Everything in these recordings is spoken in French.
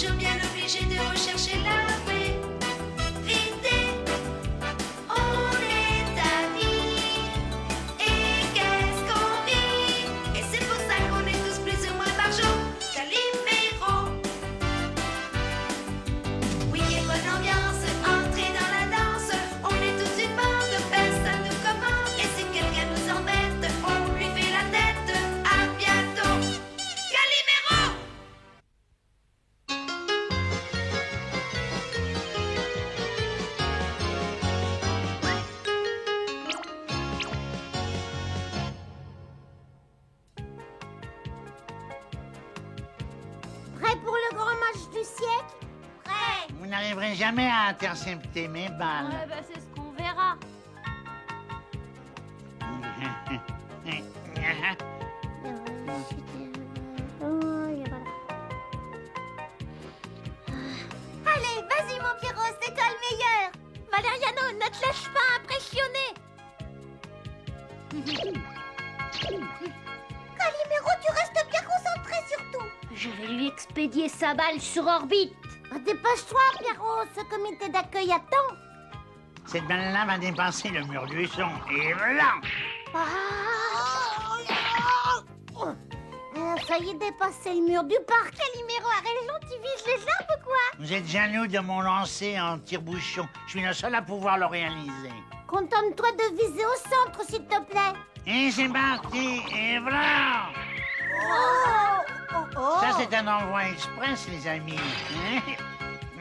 toujours bien obligé de rechercher la vérité. On est amis, et qu'est-ce qu'on rit. Et c'est pour ça qu'on est tous plus ou moins barjots, Calimero. Oui, et bonne ambiance, entrez dans la danse. On est tous une bande, personne nous commande. Et si quelqu'un nous embête, on lui fait la tête. À bientôt, Calimero. Prêt pour le grand match du siècle? Prêt. Vous n'arriverez jamais à intercepter mes balles. Ouais, bah c'est ce qu'on verra. Allez, vas-y mon Pierrot, c'est toi le meilleur. Valeriano, ne te laisse pas impressionner. Calimero, tu restes bien concentré surtout. Je vais lui expédier sa balle sur orbite. Dépêche-toi, Pierrot, ce comité d'accueil attend. Cette balle-là va dépasser le mur du son. Et voilà. Ça y est, dépasser le mur du parc. Calimero a raison, tu vises les arbres ou quoi? Vous êtes jaloux de mon lancer en tire-bouchon. Je suis le seul à pouvoir le réaliser. Contente-toi de viser au centre, s'il te plaît. Et c'est parti. Et voilà. Ça, c'est un envoi express, les amis.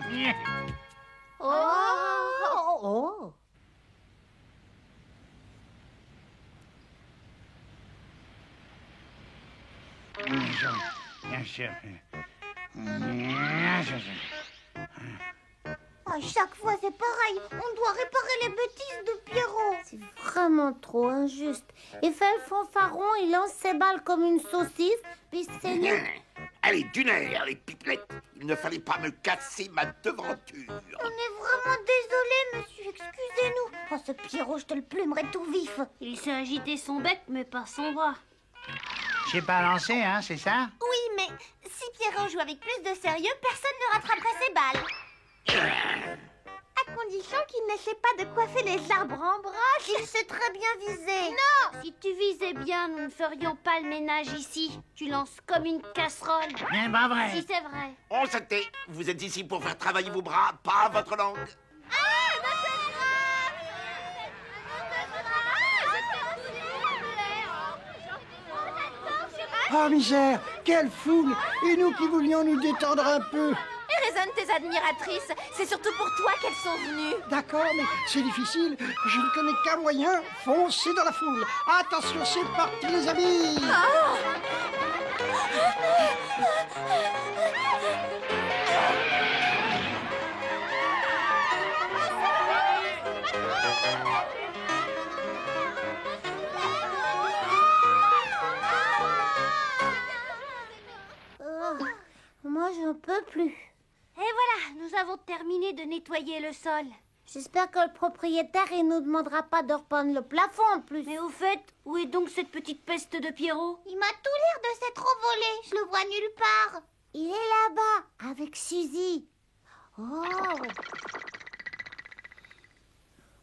Bien sûr. À chaque fois, c'est pareil. On doit réparer les bêtises de Pierrot. C'est vraiment trop injuste. Il fait le fanfaron, il lance ses balles comme une saucisse, puis c'est nous. Allez, d'une air, les pipelettes. Il ne fallait pas me casser ma devanture. On est vraiment désolé, monsieur. Excusez-nous. Oh, ce Pierrot, je te le plumerai tout vif. Il s'est agité son bec, mais pas son bras. J'ai pas lancé, hein, c'est ça? Oui, mais si Pierrot joue avec plus de sérieux, personne ne rattraperait ses balles. À condition qu'il n'essaie pas de coiffer les arbres en branche. Il sait très bien viser. Non! Si tu visais bien, nous ne ferions pas le ménage ici. Tu lances comme une casserole. Mais pas vrai. Si c'est vrai. On se tait. Vous êtes ici pour faire travailler vos bras, pas votre langue. Ah, misère, quelle foule! Et nous qui voulions nous détendre un peu. Et raisonne tes admiratrices. C'est surtout pour toi qu'elles sont venues. D'accord, mais c'est difficile. Je ne connais qu'un moyen, foncer dans la foule. Attention, c'est parti, les amis! Moi, j'en peux plus. Et voilà, nous avons terminé de nettoyer le sol. J'espère que le propriétaire, il nous demandera pas de repeindre le plafond en plus. Mais au fait, où est donc cette petite peste de Pierrot? Il m'a tout l'air de s'être envolé. Je le vois nulle part. Il est là-bas, avec Suzy. Oh!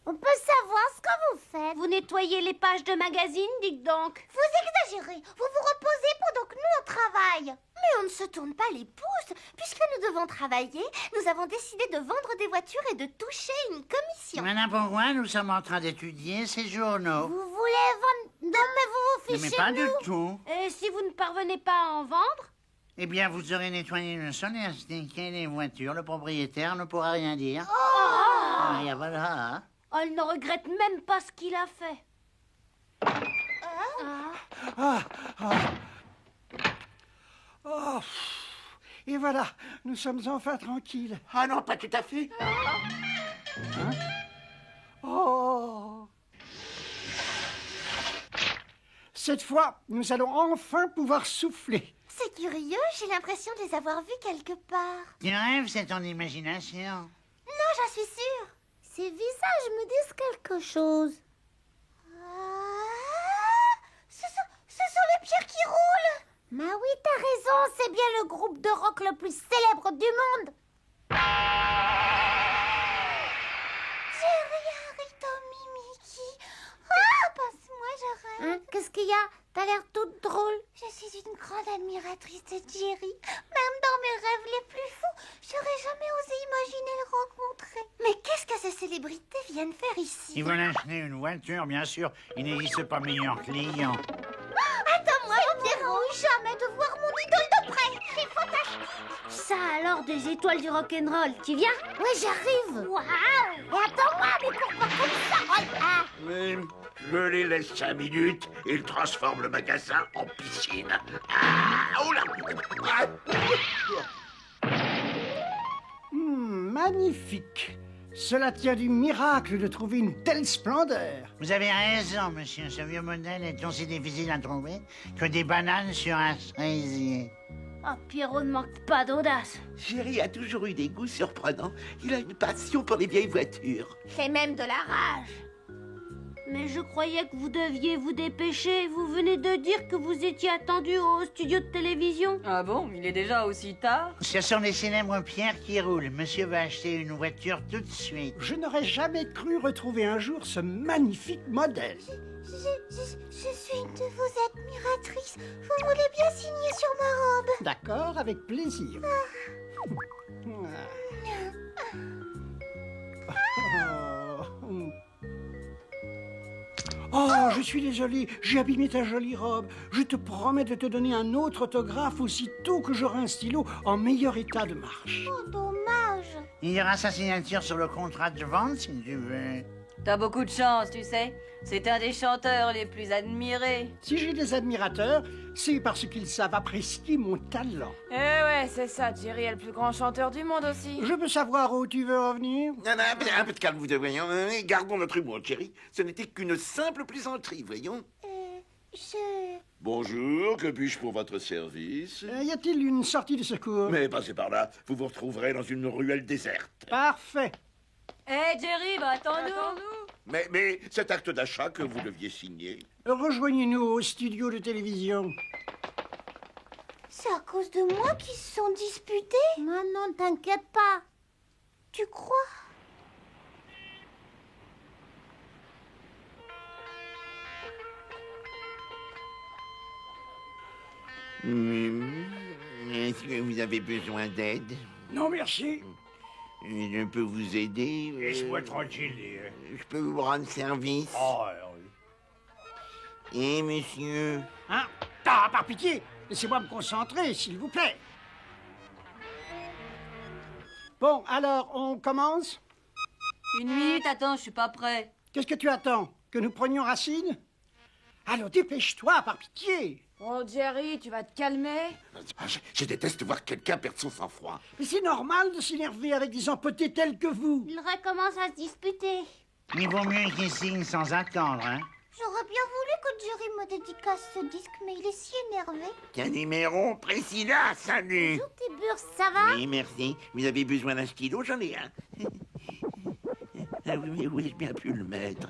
On peut savoir ce que vous faites. Vous nettoyez les pages de magazines, dites donc. Vous exagérez. Vous vous reposez pendant que nous, on travaille. Mais on ne se tourne pas les pouces. Puisque nous devons travailler, nous avons décidé de vendre des voitures et de toucher une commission. Voilà pourquoi nous sommes en train d'étudier ces journaux. Vous voulez vendre... Non, mais vous vous Mais fichez pas de du nous. tout. Et si vous ne parvenez pas à en vendre? Eh bien, vous aurez nettoyé le sol et astiqué les voitures. Le propriétaire ne pourra rien dire. Ah, et voilà. Oh, il ne regrette même pas ce qu'il a fait. Oh, et voilà, nous sommes enfin tranquilles. Ah non, pas tout à fait. Oh! Cette fois, nous allons enfin pouvoir souffler. C'est curieux, j'ai l'impression de les avoir vus quelque part. Tu rêves, c'est ton imagination. Non, j'en suis sûre. Ces visages me disent quelque chose. Ce sont les pierres qui roulent. Mais oui, t'as raison, c'est bien le groupe de rock le plus célèbre du monde. Jerry, Harry, Tommy, Mickey. Ah, passe-moi, je rêve. Hein, qu'est-ce qu'il y a? T'as l'air toute drôle. Je suis une grande admiratrice de Jerry. Même dans mes rêves les plus fous, j'aurais jamais osé imaginer le rencontrer. Mais qu'est-ce que ces célébrités viennent faire ici? Ils veulent acheter une voiture, bien sûr. Il n'existe pas meilleur client. Attends-moi, mon Pierrot, jamais de voir mon idole de près. C'est fantastique. Ça alors, des étoiles du rock'n'roll, tu viens? Oui, j'arrive. Waouh. Et attends-moi, mais pourquoi comme ça? Mais je les laisse 5 minutes et ils transforment le magasin en piscine. Ah, oh là. Magnifique. Cela tient du miracle de trouver une telle splendeur. Vous avez raison, monsieur. Ce vieux modèle est aussi difficile à trouver que des bananes sur un cerisier. Oh, Pierrot ne manque pas d'audace. Jerry a toujours eu des goûts surprenants. Il a une passion pour les vieilles voitures. C'est même de la rage. Mais je croyais que vous deviez vous dépêcher. Vous venez de dire que vous étiez attendu au studio de télévision. Ah bon, il est déjà aussi tard? Ce sont les célèbres pierres qui roulent. Monsieur va acheter une voiture tout de suite. Je n'aurais jamais cru retrouver un jour ce magnifique modèle. Je suis une de vos admiratrices. Vous voulez bien signer sur ma robe? D'accord, avec plaisir. Oh, je suis désolé, j'ai abîmé ta jolie robe. Je te promets de te donner un autre autographe aussitôt que j'aurai un stylo en meilleur état de marche. Oh, dommage. Il y aura sa signature sur le contrat de vente, si tu veux. T'as beaucoup de chance, tu sais. C'est un des chanteurs les plus admirés. Si j'ai des admirateurs, c'est parce qu'ils savent apprécier mon talent. Eh ouais, c'est ça, Jerry est le plus grand chanteur du monde aussi. Je peux savoir où tu veux revenir? Non, non, un peu de calme, vous deux, voyons. Gardons notre humour, Jerry. Ce n'était qu'une simple plaisanterie, voyons. Bonjour, que puis-je pour votre service? Y a-t-il une sortie de secours? Mais passez par là, vous vous retrouverez dans une ruelle déserte. Parfait. Eh Jerry, bah attends-nous. Mais cet acte d'achat que vous deviez signer... Rejoignez-nous au studio de télévision. C'est à cause de moi qu'ils se sont disputés? Non, t'inquiète pas. Tu crois? Est-ce que vous avez besoin d'aide? Non, merci. Je peux vous aider? Laisse-moi tranquille. Je peux vous rendre service? Oh, oui. Eh, monsieur? Hein? Ah, par pitié, laissez-moi me concentrer, s'il vous plaît. Bon, alors, on commence? Une minute, attends, je suis pas prêt. Qu'est-ce que tu attends? Que nous prenions Racine? Alors, dépêche-toi, par pitié. Oh, Jerry, tu vas te calmer? Je déteste voir quelqu'un perdre son sang-froid. Mais c'est normal de s'énerver avec des empotés tels que vous. Ils recommencent à se disputer. Il vaut mieux qu'il signe sans attendre, hein. J'aurais bien voulu que Jerry me dédicace ce disque, mais il est si énervé. Qu'un numéro précis là, salut! Bonjour, Tiburce, ça va? Oui, merci. Vous avez besoin d'un stylo? J'en ai un. Ah oui, mais où ai-je bien pu le mettre?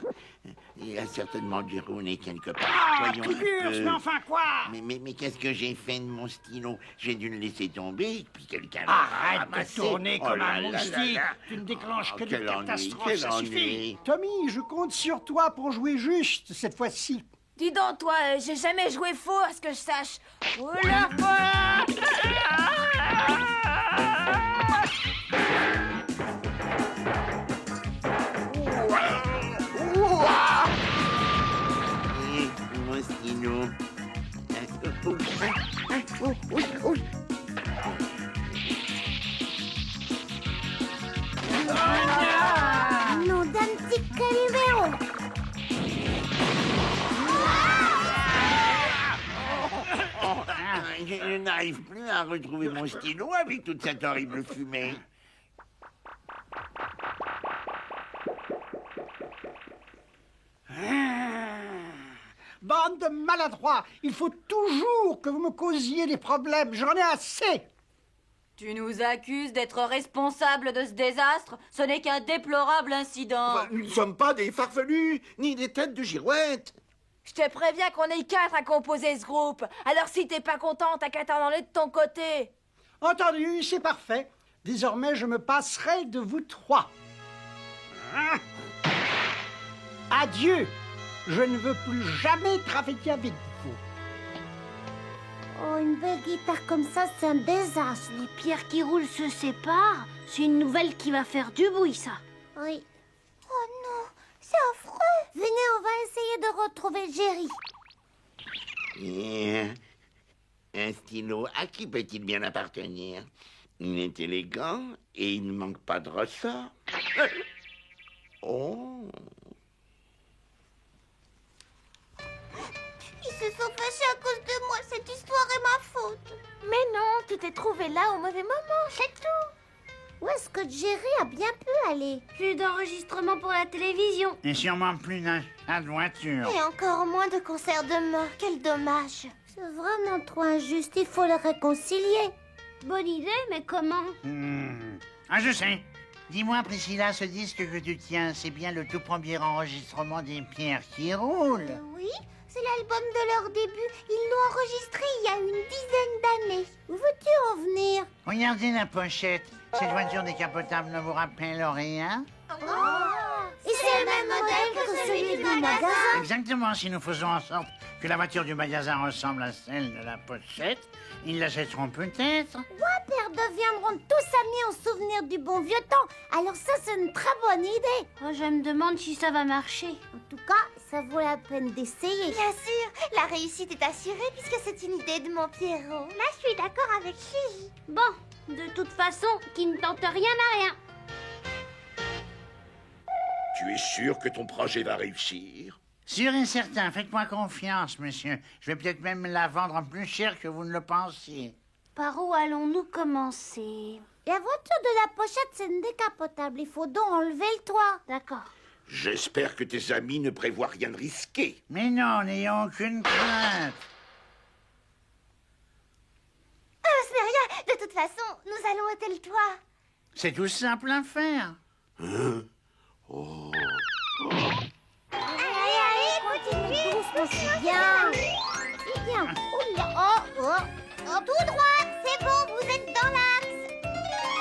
Il y a certainement du rounet quelque part. Ah, Voyons un Tiburce, peu. mais enfin quoi? Mais qu'est-ce que j'ai fait de mon stylo? J'ai dû le laisser tomber, puis quelqu'un l'a Arrête ramassé. de tourner comme là un là là moustique. là. Tu ne déclenches que des Quel ennui, catastrophes, quel ça suffit. ennui. Tommy, je compte sur toi pour jouer juste cette fois-ci. Dis donc, toi, j'ai jamais joué faux, à ce que je sache. Oh là, voilà! Et mon stylo. Nom d'un petit Calimero. Je n'arrive plus à retrouver mon stylo avec toute cette horrible fumée. Bande de maladroits, il faut toujours que vous me causiez des problèmes. J'en ai assez. Tu nous accuses d'être responsables de ce désastre? Ce n'est qu'un déplorable incident. Enfin, nous ne sommes pas des farfelus, ni des têtes de girouette. Je te préviens qu'on est 4 à composer ce groupe. Alors si t'es pas content, t'as qu'à t'en aller de ton côté. Entendu, c'est parfait. Désormais, je me passerai de vous 3. Hein? Adieu. Je ne veux plus jamais travailler avec vous. Oh, une belle guitare comme ça, c'est un désastre. Les pierres qui roulent se séparent. C'est une nouvelle qui va faire du bruit, ça. Oui. Oh non, c'est affreux. Venez, on va essayer de retrouver Jerry. Et un stylo, à qui peut-il bien appartenir? Il est élégant et il ne manque pas de ressort. Oh. Ils se sont fâchés à cause de moi. Cette histoire est ma faute. Mais non, tu t'es trouvé là au mauvais moment, c'est tout. Où est-ce que Jerry a bien pu aller? Plus d'enregistrement pour la télévision. Et sûrement plus d'un chat de voiture. Et encore moins de concerts de mort. Quel dommage. C'est vraiment trop injuste. Il faut les réconcilier. Bonne idée, mais comment? Ah, je sais. Dis-moi, Priscilla, ce disque que tu tiens, c'est bien le tout premier enregistrement des pierres qui roulent. Oui, c'est l'album de leur début. Ils l'ont enregistré il y a une dizaine d'années. Où veux-tu en venir? Regardez la pochette. Cette voiture décapotable ne vous rappelle rien? Et c'est le même modèle que celui du magasin. Exactement, si nous faisons en sorte que la voiture du magasin ressemble à celle de la pochette, ils l'achèteront peut-être. Ouais, père, deviendront tous amis en souvenir du bon vieux temps. Alors ça, c'est une très bonne idée. Oh, je me demande si ça va marcher. En tout cas, ça vaut la peine d'essayer. Bien sûr, la réussite est assurée puisque c'est une idée de mon Pierrot. Là, je suis d'accord avec Gigi. Bon, de toute façon, qui ne tente rien n'a rien. Tu es sûr que ton projet va réussir? Sûr et certain, faites-moi confiance, monsieur. Je vais peut-être même la vendre plus cher que vous ne le pensiez. Par où allons-nous commencer? La voiture de la pochette, c'est une décapotable. Il faut donc enlever le toit. D'accord. J'espère que tes amis ne prévoient rien de risqué. Mais non, n'ayons aucune crainte. Ce n'est rien. De toute façon, nous allons ôter le toit. C'est tout simple à faire. Allez, continue. Doucement, c'est bien. C'est bien. Oula. Oh. Tout droit. C'est bon, vous êtes dans l'axe.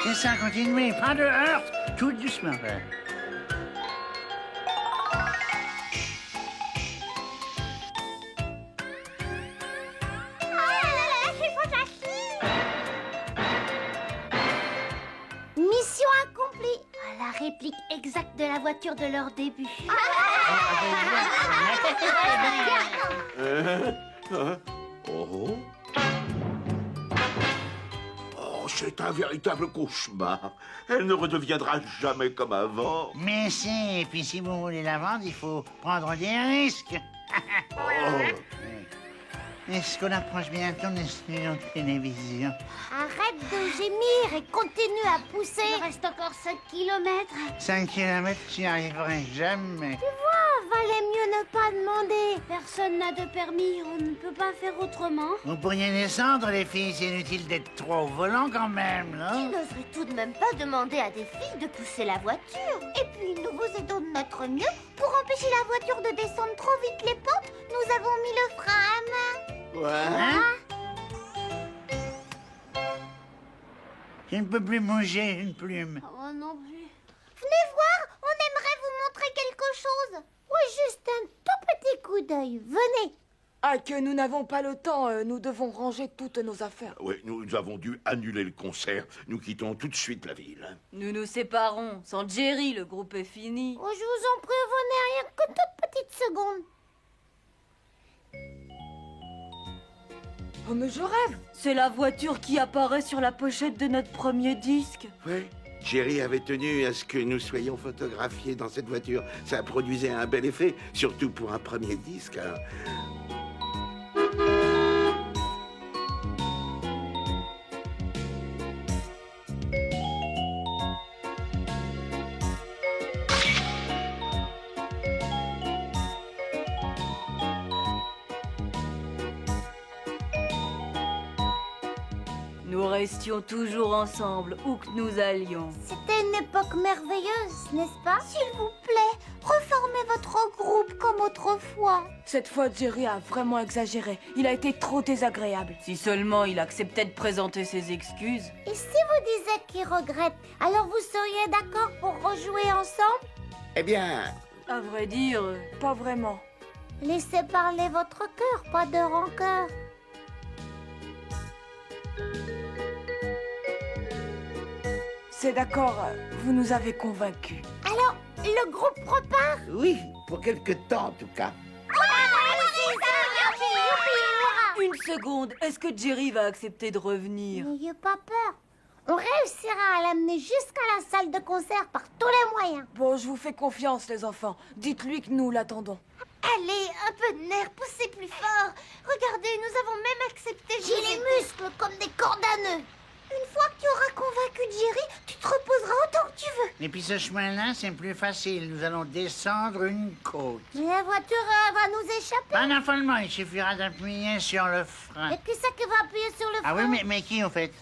C'est ça, continuez. Pas de heurte. Tout doucement. Mission accomplie. La réplique exacte de la voiture de leur début. Oh. Oh, c'est un véritable cauchemar. Elle ne redeviendra jamais comme avant. Mais si, et puis si vous voulez la vendre, il faut prendre des risques. Est-ce qu'on approche bientôt des studios de télévision? Arrête de gémir et continue à pousser. Il reste encore 5 kilomètres. 5 kilomètres, j'y arriverai jamais. Valait mieux ne pas demander. Personne n'a de permis, on ne peut pas faire autrement. Vous pourriez descendre, les filles, c'est inutile d'être trop au volant quand même, Tu là. n'oserais tout de même pas demander à des filles de pousser la voiture. Et puis, nous vous aidons de notre mieux. Pour empêcher la voiture de descendre trop vite les pentes, nous avons mis le frein à main. Hein? Je ne peux plus bouger une plume. Oh non plus. Venez voir, on aimerait vous montrer quelque chose. Oui, juste un tout petit coup d'œil. Venez. Ah, que nous n'avons pas le temps, nous devons ranger toutes nos affaires. Oui, nous avons dû annuler le concert. Nous quittons tout de suite la ville. Nous nous séparons. Sans Jerry, le groupe est fini. Oh, je vous en prie, venez rien que toute petite seconde. Oh, mais je rêve. C'est la voiture qui apparaît sur la pochette de notre premier disque. Oui, Jerry avait tenu à ce que nous soyons photographiés dans cette voiture. Ça produisait un bel effet, surtout pour un premier disque. Hein. Nous restions toujours ensemble, où que nous allions. C'était une époque merveilleuse, n'est-ce pas? S'il vous plaît, reformulez formez votre groupe comme autrefois. Cette fois, Jerry a vraiment exagéré. Il a été trop désagréable. Si seulement il acceptait de présenter ses excuses. Et si vous disiez qu'il regrette, alors vous seriez d'accord pour rejouer ensemble? Eh bien, À vrai dire, Pas vraiment. Laissez parler votre cœur, pas de rancœur. C'est d'accord, vous nous avez convaincus. Alors, le groupe repart? oui, pour quelque temps en tout cas. une seconde, est-ce que Jerry va accepter de revenir? N'ayez pas peur. On réussira à l'amener jusqu'à la salle de concert par tous les moyens. Bon, je vous fais confiance, les enfants. Dites-lui que nous l'attendons. Allez, un peu de nerf, poussez plus fort. Regardez, nous avons même accepté. J'ai les muscles comme des cordes à nœuds. Une fois que tu auras convaincu Jerry, tu te reposeras autant que tu veux. Et puis ce chemin-là, c'est plus facile. Nous allons descendre une côte. Mais la voiture va nous échapper. Pas d'affolement, il suffira d'appuyer sur le frein. Et qui c'est qui va appuyer sur le frein? Ah oui, mais qui, au fait?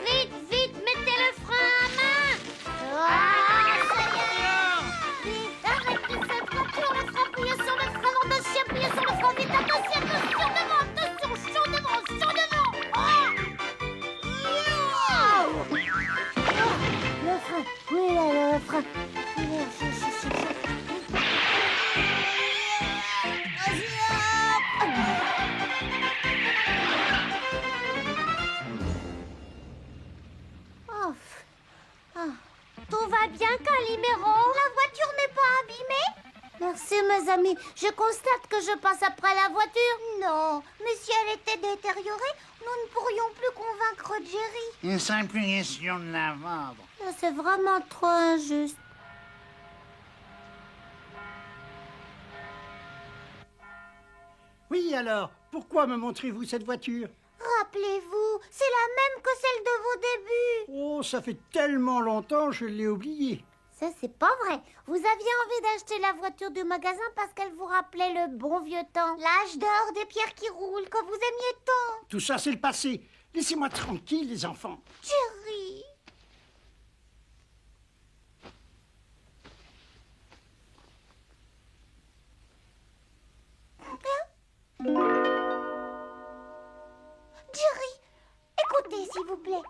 Vite, vite, mettez le frein à main. Vite, arrêtez cette voiture, laissez appuyer sur le frein. Non, attention, appuyez sur le frein, vite, attention, chaud devant. Le frein, oui, là, le frein. Tout va bien, Calimero? La voiture n'est pas abîmée? Merci, mes amis. Je constate que je passe après la voiture. Non, mais si elle était détériorée, nous ne pourrions plus convaincre Jerry. Il ne serait plus question de la vendre. C'est vraiment trop injuste. Oui, alors, pourquoi me montrez-vous cette voiture? Rappelez-vous, c'est la même que celle de vos débuts. Oh, ça fait tellement longtemps, je l'ai oubliée. Ça, c'est pas vrai. Vous aviez envie d'acheter la voiture du magasin parce qu'elle vous rappelait le bon vieux temps. L'âge d'or des pierres qui roulent que vous aimiez tant. Tout ça, c'est le passé. Laissez-moi tranquille, les enfants. Jerry. Jerry, écoutez, s'il vous plaît.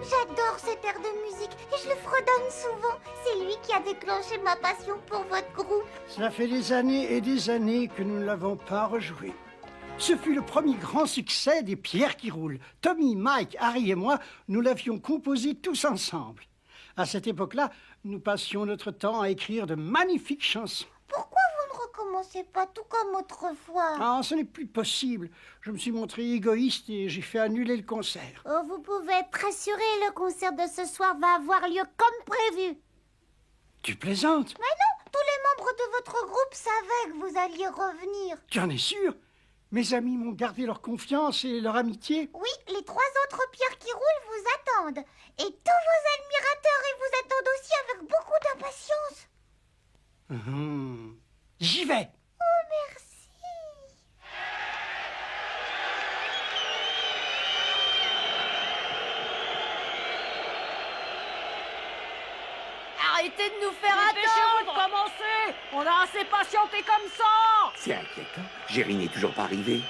J'adore cet air de musique et je le fredonne souvent. C'est lui qui a déclenché ma passion pour votre groupe. Cela fait des années et des années que nous ne l'avons pas rejoué. Ce fut le premier grand succès des Pierres qui roulent. Tommy, Mike, Harry et moi, nous l'avions composé tous ensemble. À cette époque-là, nous passions notre temps à écrire de magnifiques chansons. Pourquoi vous ne recommencez pas tout comme autrefois? Ah, ce n'est plus possible. Je me suis montré égoïste et j'ai fait annuler le concert. Oh, vous pouvez être assuré, le concert de ce soir va avoir lieu comme prévu. Tu plaisantes? Mais non, tous les membres de votre groupe savaient que vous alliez revenir. Tu en es sûr? Mes amis m'ont gardé leur confiance et leur amitié. Oui, les 3 autres pierres qui roulent vous attendent. Et tous vos admirateurs et vous attendent aussi avec beaucoup d'impatience. J'y vais. Oh, merci. Arrêtez de nous faire attendre. Dépêchez-vous de commencer. On a assez patienté comme ça. C'est inquiétant. Jerry n'est toujours pas arrivé.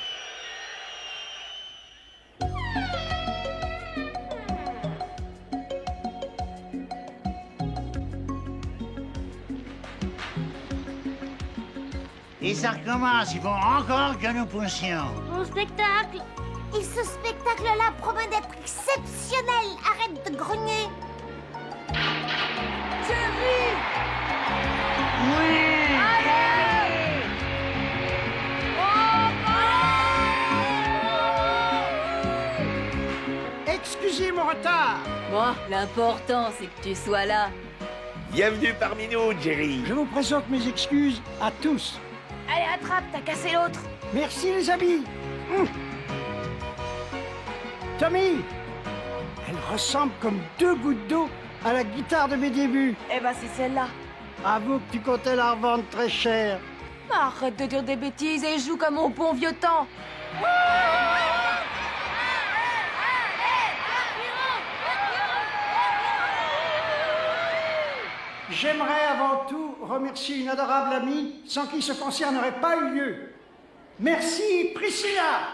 Et ça recommence, il faut encore que nous poussions. Mon spectacle. Et ce spectacle-là promet d'être exceptionnel. Arrête de grogner. Jerry! Oui! Allez! Excusez mon retard. Bon, l'important, c'est que tu sois là. Bienvenue parmi nous, Jerry. Je vous présente mes excuses à tous. Allez, attrape, t'as cassé l'autre. Merci les amis. Tommy, elle ressemble comme 2 gouttes d'eau à la guitare de mes débuts. Eh ben, c'est celle-là. Avoue que tu comptais la revendre très cher. Arrête de dire des bêtises et joue comme au bon vieux temps. J'aimerais avant tout remercier une adorable amie sans qui ce concert n'aurait pas eu lieu. Merci Priscilla.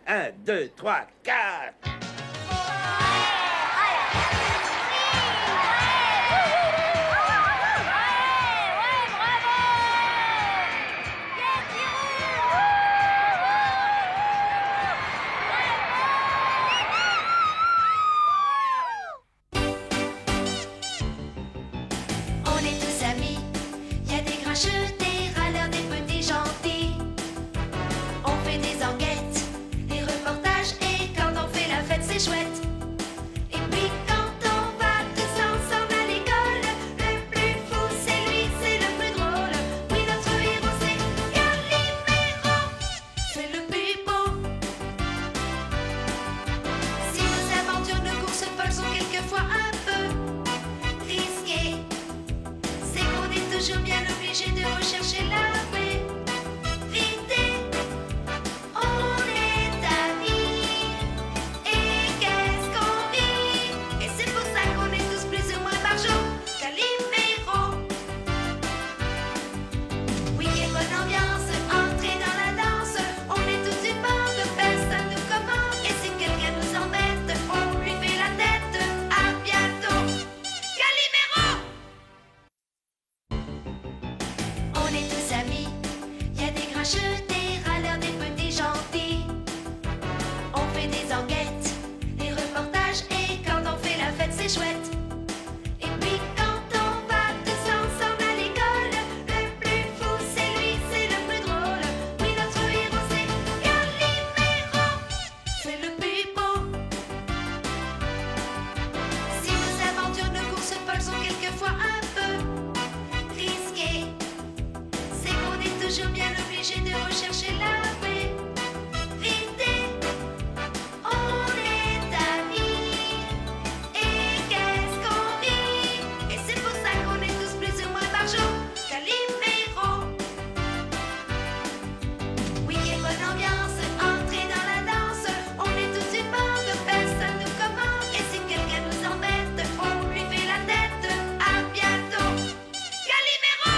Un, deux, trois, quatre. On est tous amis, y a des grincheux, des râleurs, des petits gentils. On fait des enquêtes, des reportages, et quand on fait la fête, c'est chouette. Et puis quand on va tous ensemble à l'école, le plus fou c'est lui, c'est le plus drôle. Oui, notre héros c'est Calimero, c'est le plus beau. Si nos aventures, nos courses folles sont quelquefois un peu risquées, c'est qu'on est toujours bien obligé de rechercher la vérité. On est amis, et qu'est-ce qu'on rit. Et c'est pour ça qu'on est tous plus ou moins par jour Calimero. Oui, quelle bonne ambiance, entrez dans la danse. On est tous une bande, personne nous commande. Et si quelqu'un nous embête, on lui fait la tête. À bientôt, Calimero. On est tous amis, y a des grincheux, des râleurs, des petits gentils. On fait des enquêtes, des reportages, et quand on fait la fête, c'est chouette. Et puis quand on va tous ensemble à l'école, le plus fou c'est lui, c'est le plus drôle. Oui, notre héros c'est Calimero, c'est le plus beau. Si nos aventures, nos courses folles sont quelquefois un peu risquées, c'est qu'on est toujours bien obligé de rechercher la vérité. On est amis, et qu'est-ce qu'on rit. Et c'est pour ça qu'on est tous plus ou moins par jour Calimero. Oui, quelle bonne ambiance, entrez dans la danse. On est tous une bande, personne nous commande. Et si quelqu'un nous embête, on lui fait la tête. À bientôt, Calimero.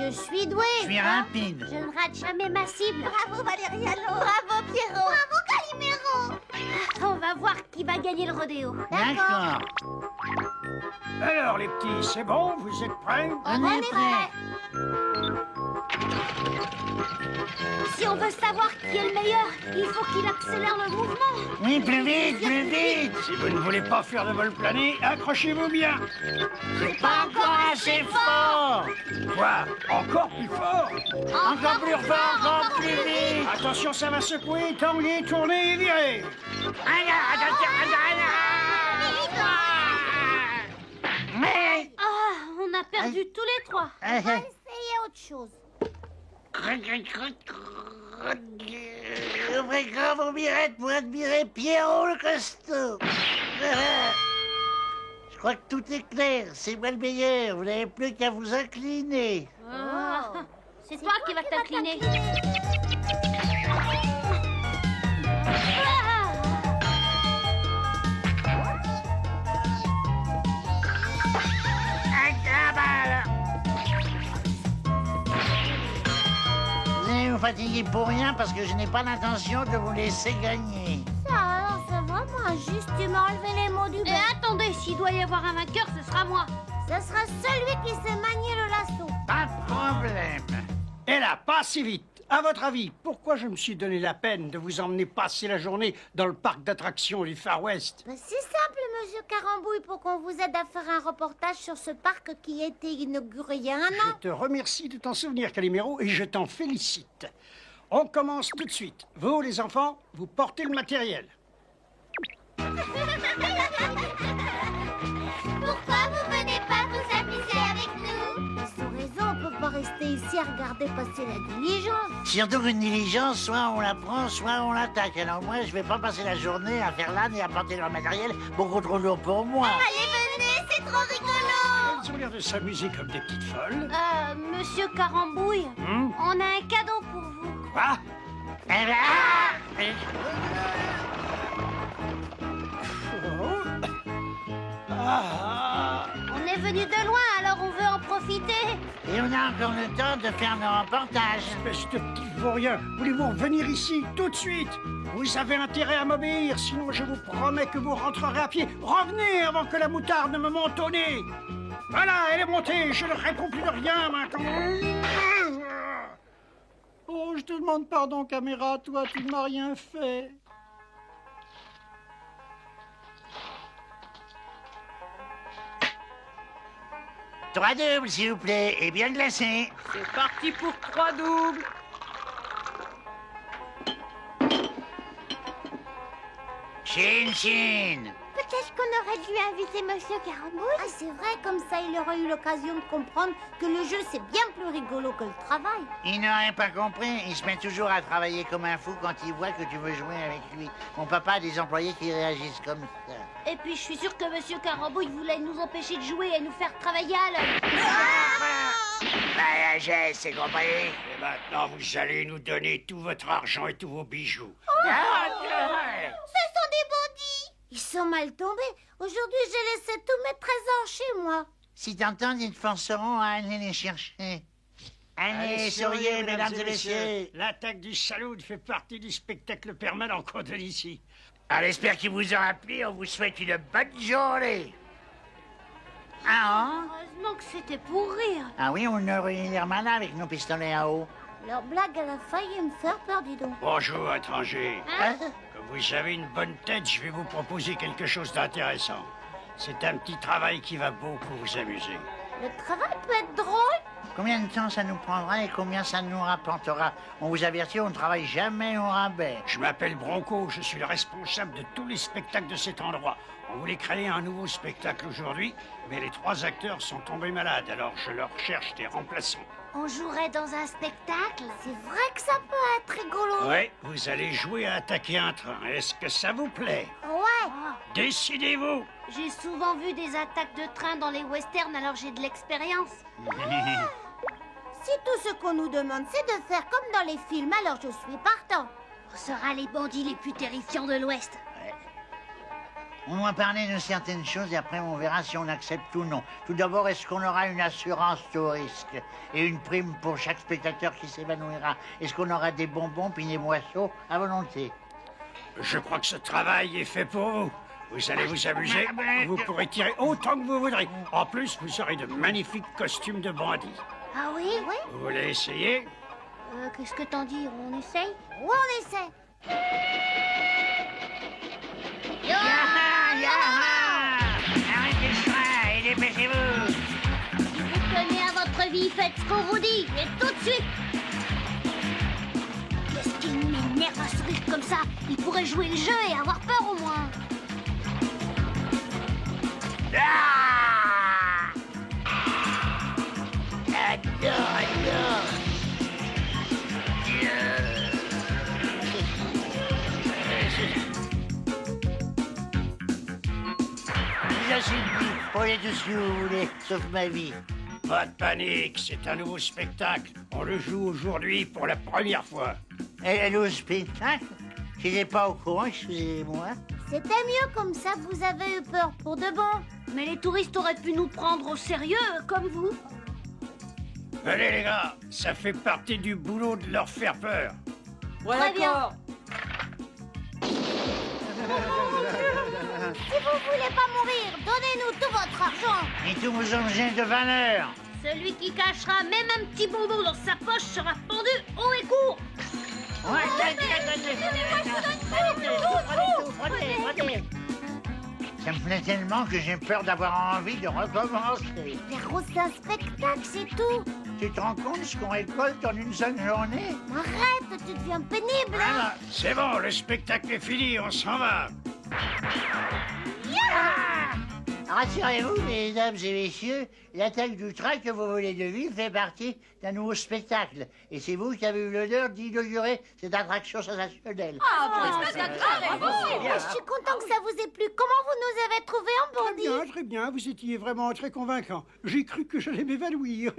Je suis douée. Je suis rapide. Je ne rate jamais ma cible. Bravo Valériano. Bravo Pierrot. Bravo Calimero. On va voir qui va gagner le rodéo. D'accord. Alors les petits, c'est bon, vous êtes prêts? On est prêts. Si on veut savoir qui est le meilleur, il faut qu'il accélère le mouvement. Oui, plus vite, plus vite. Si vous ne voulez pas faire de vol plané, accrochez-vous bien. C'est pas encore assez fort. Quoi? Encore plus fort? Encore plus fort, encore plus vite. Attention, ça va secouer, tanguer, tourner et virer. Mais... Ah, on a perdu tous les trois. On va essayer autre chose. Ouvrez grand vos mirettes pour admirer Pierrot le costaud. Je crois que tout est clair, c'est moi le meilleur, vous n'avez plus qu'à vous incliner. Ah, c'est toi qui vas t'incliner. Vous allez vous fatiguer pour rien parce que je n'ai pas l'intention de vous laisser gagner. Ça, alors, c'est vraiment injuste. Tu m'as enlevé les mots du Et bain. attendez, s'il doit y avoir un vainqueur, ce sera moi. Ce sera celui qui sait manier le lasso. Pas de problème. Et là, pas si vite. À votre avis, pourquoi je me suis donné la peine de vous emmener passer la journée dans le parc d'attractions du Far West? Ben, c'est simple, monsieur Carambouille, pour qu'on vous aide à faire un reportage sur ce parc qui a été inauguré il y a un Je an. te remercie de t'en souvenir, Calimero, et je t'en félicite. On commence tout de suite. Vous, les enfants, vous portez le matériel. Pourquoi vous venez pas vous amuser avec nous? Ils ont raison, on peut pas rester ici à regarder passer la diligence. Surtout qu'une diligence, soit on la prend, soit on l'attaque. Alors moi, je vais pas passer la journée à faire l'âne et à porter leur matériel beaucoup trop lourd pour moi. Allez, venez, c'est trop rigolo. Elles ont l'air de s'amuser comme des petites folles. Monsieur Carambouille, on a un cadeau pour vous. Quoi? Eh ben, On est venu de loin, alors on veut en profiter. Et on a encore le temps de faire nos reportages. Espèce de petit vaurien, voulez-vous revenir ici tout de suite? Vous avez intérêt à m'obéir, sinon je vous promets que vous rentrerez à pied. Revenez avant que la moutarde ne me monte au nez. Voilà, elle est montée, je ne réponds plus de rien maintenant. Oh, je te demande pardon, caméra, toi, tu ne m'as rien fait. Trois doubles, s'il vous plaît, et bien glacé. C'est parti pour 3 doubles. Chin, chin. Peut-être qu'on aurait dû inviter monsieur Carambouille. Ah, c'est vrai, comme ça il aurait eu l'occasion de comprendre que le jeu c'est bien plus rigolo que le travail. Il n'aurait pas compris. Il se met toujours à travailler comme un fou quand il voit que tu veux jouer avec lui. Mon papa a des employés qui réagissent comme ça. Et puis je suis sûre que monsieur Carambouille voulait nous empêcher de jouer et nous faire travailler à l'œil. J'ai, c'est compris. Et maintenant, vous allez nous donner tout votre argent et tous vos bijoux. Ce sont des bandits. Ils sont mal tombés. Aujourd'hui, j'ai laissé tous mes trésors chez moi. Si t'entends, ils te forceront à aller les chercher. Allez, souriez, mesdames et messieurs. L'attaque du salaud fait partie du spectacle permanent qu'on donne ici. Alors, j'espère qu'il vous aura plu. On vous souhaite une bonne journée. Ah, Heureusement que c'était pour rire. ah oui, on aurait eu l'air malin avec nos pistolets à eau. Leur blague, elle a failli me faire peur, dis donc. Bonjour, étranger. Hein? Comme vous avez une bonne tête, je vais vous proposer quelque chose d'intéressant. C'est un petit travail qui va beaucoup vous amuser. Le travail peut être drôle. Combien de temps ça nous prendra et combien ça nous rapportera? On vous avertit, on ne travaille jamais au rabais. Je m'appelle Bronco, je suis le responsable de tous les spectacles de cet endroit. On voulait créer un nouveau spectacle aujourd'hui, mais les 3 acteurs sont tombés malades, alors je leur cherche des remplaçants. On jouerait dans un spectacle. C'est vrai que ça peut être rigolo. Oui, vous allez jouer à attaquer un train. Est-ce que ça vous plaît? Ouais. Décidez-vous! J'ai souvent vu des attaques de train dans les westerns, alors j'ai de l'expérience. Si tout ce qu'on nous demande, c'est de faire comme dans les films, alors je suis partant. On sera les bandits les plus terrifiants de l'Ouest. On va parler de certaines choses et après on verra si on accepte ou non. Tout d'abord, est-ce qu'on aura une assurance tout risque et une prime pour chaque spectateur qui s'évanouira? Est-ce qu'on aura des bonbons puis des boissons à volonté? Je crois que ce travail est fait pour vous. Vous allez vous amuser, vous pourrez tirer autant que vous voudrez. En plus, vous aurez de magnifiques costumes de bandits. Ah oui? Oui. Vous voulez essayer? Qu'est-ce que t'en dis? On essaye? Ouais, on essaie. Yaha, yaha! Arrêtez le train et dépêchez-vous! Vous tenez à votre vie, faites ce qu'on vous dit, et tout de suite! Qu'est-ce qu'il m'énerve à sourire comme ça? Il pourrait jouer le jeu et avoir peur au moins. Ah! Adore! Je suis libre. Prenez tout ce que vous voulez, sauf ma vie. Pas de panique, c'est un nouveau spectacle. On le joue aujourd'hui pour la première fois. Et le spectacle? Je n'étais pas au courant, excusez-moi. C'était mieux comme ça, vous avez eu peur pour de bon. Mais les touristes auraient pu nous prendre au sérieux, comme vous. Allez les gars, ça fait partie du boulot de leur faire peur. Ouais, Très bien. d'accord. Si vous voulez pas mourir, donnez-nous tout votre argent. Et tous vos objets de valeur. Celui qui cachera même un petit bonbon dans sa poche sera pendu haut et court. Ouais, prenez. Ça me plaît tellement que j'ai peur d'avoir envie de recommencer. Pierrot, c'est un spectacle, c'est tout. Tu te rends compte ce qu'on récolte en une seule journée? Arrête, tu deviens pénible. Voilà, c'est bon, le spectacle est fini, on s'en va. Rassurez-vous, mesdames et messieurs, l'attaque du train que vous venez de vivre fait partie d'un nouveau spectacle. Et c'est vous qui avez eu l'honneur d'inaugurer cette attraction sensationnelle. Je suis content que ça vous ait plu. Comment vous nous avez trouvés en bandit? Très bien, vous étiez vraiment très convaincant. J'ai cru que j'allais m'évanouir.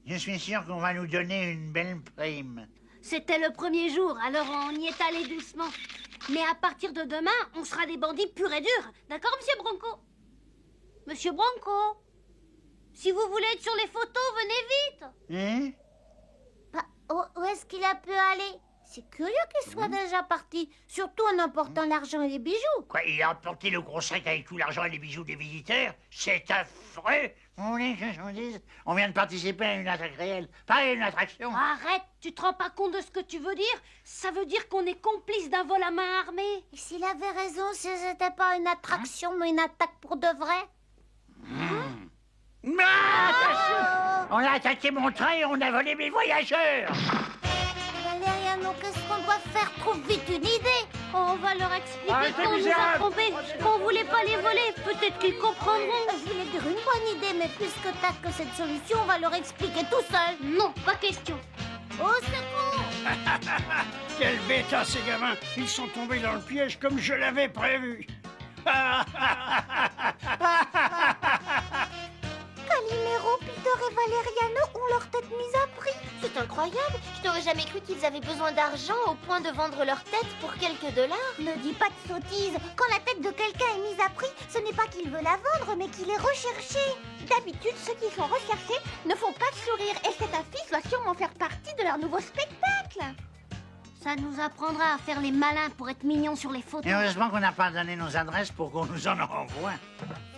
Je suis sûr qu'on va nous donner une belle prime. C'était le premier jour, alors on y est allé doucement. Mais à partir de demain, on sera des bandits purs et durs. D'accord, Monsieur Bronco? Monsieur Bronco, si vous voulez être sur les photos, venez vite. Hein? Bah, où est-ce qu'il a pu aller? C'est curieux qu'il soit déjà parti, surtout en emportant l'argent et les bijoux. Quoi, il a emporté le gros sac avec tout l'argent et les bijoux des visiteurs? C'est affreux! Vous voulez que je vous dise? On vient de participer à une attaque réelle, pas à une attraction. Arrête, tu te rends pas compte de ce que tu veux dire? Ça veut dire qu'on est complice d'un vol à main armée. Et s'il avait raison, si c'était pas une attraction, mais une attaque pour de vrai? Attention! On a attaqué mon train et on a volé mes voyageurs! Valériano, qu'est-ce qu'on doit faire? Trouve vite une idée! On va leur expliquer qu'on nous a trompés, qu'on voulait pas les voler. Peut-être qu'ils comprendront. Je voulais dire une bonne idée, mais puisque t'as que cette solution, on va leur expliquer tout seul. Non, pas question. Au secours! Quel bêta ces gamins! Ils sont tombés dans le piège comme je l'avais prévu. Calimero, Peter et Valériano ont leur tête mise à prix. C'est incroyable. Je n'aurais jamais cru qu'ils avaient besoin d'argent au point de vendre leur tête pour quelques dollars. Ne dis pas de sottises. Quand la tête de quelqu'un est mise à prix, ce n'est pas qu'il veut la vendre, mais qu'il est recherché. D'habitude, ceux qui sont recherchés ne font pas sourire et cette affiche doit sûrement faire partie de leur nouveau spectacle. Ça nous apprendra à faire les malins pour être mignons sur les photos. Et heureusement qu'on n'a pas donné nos adresses pour qu'on nous en envoie.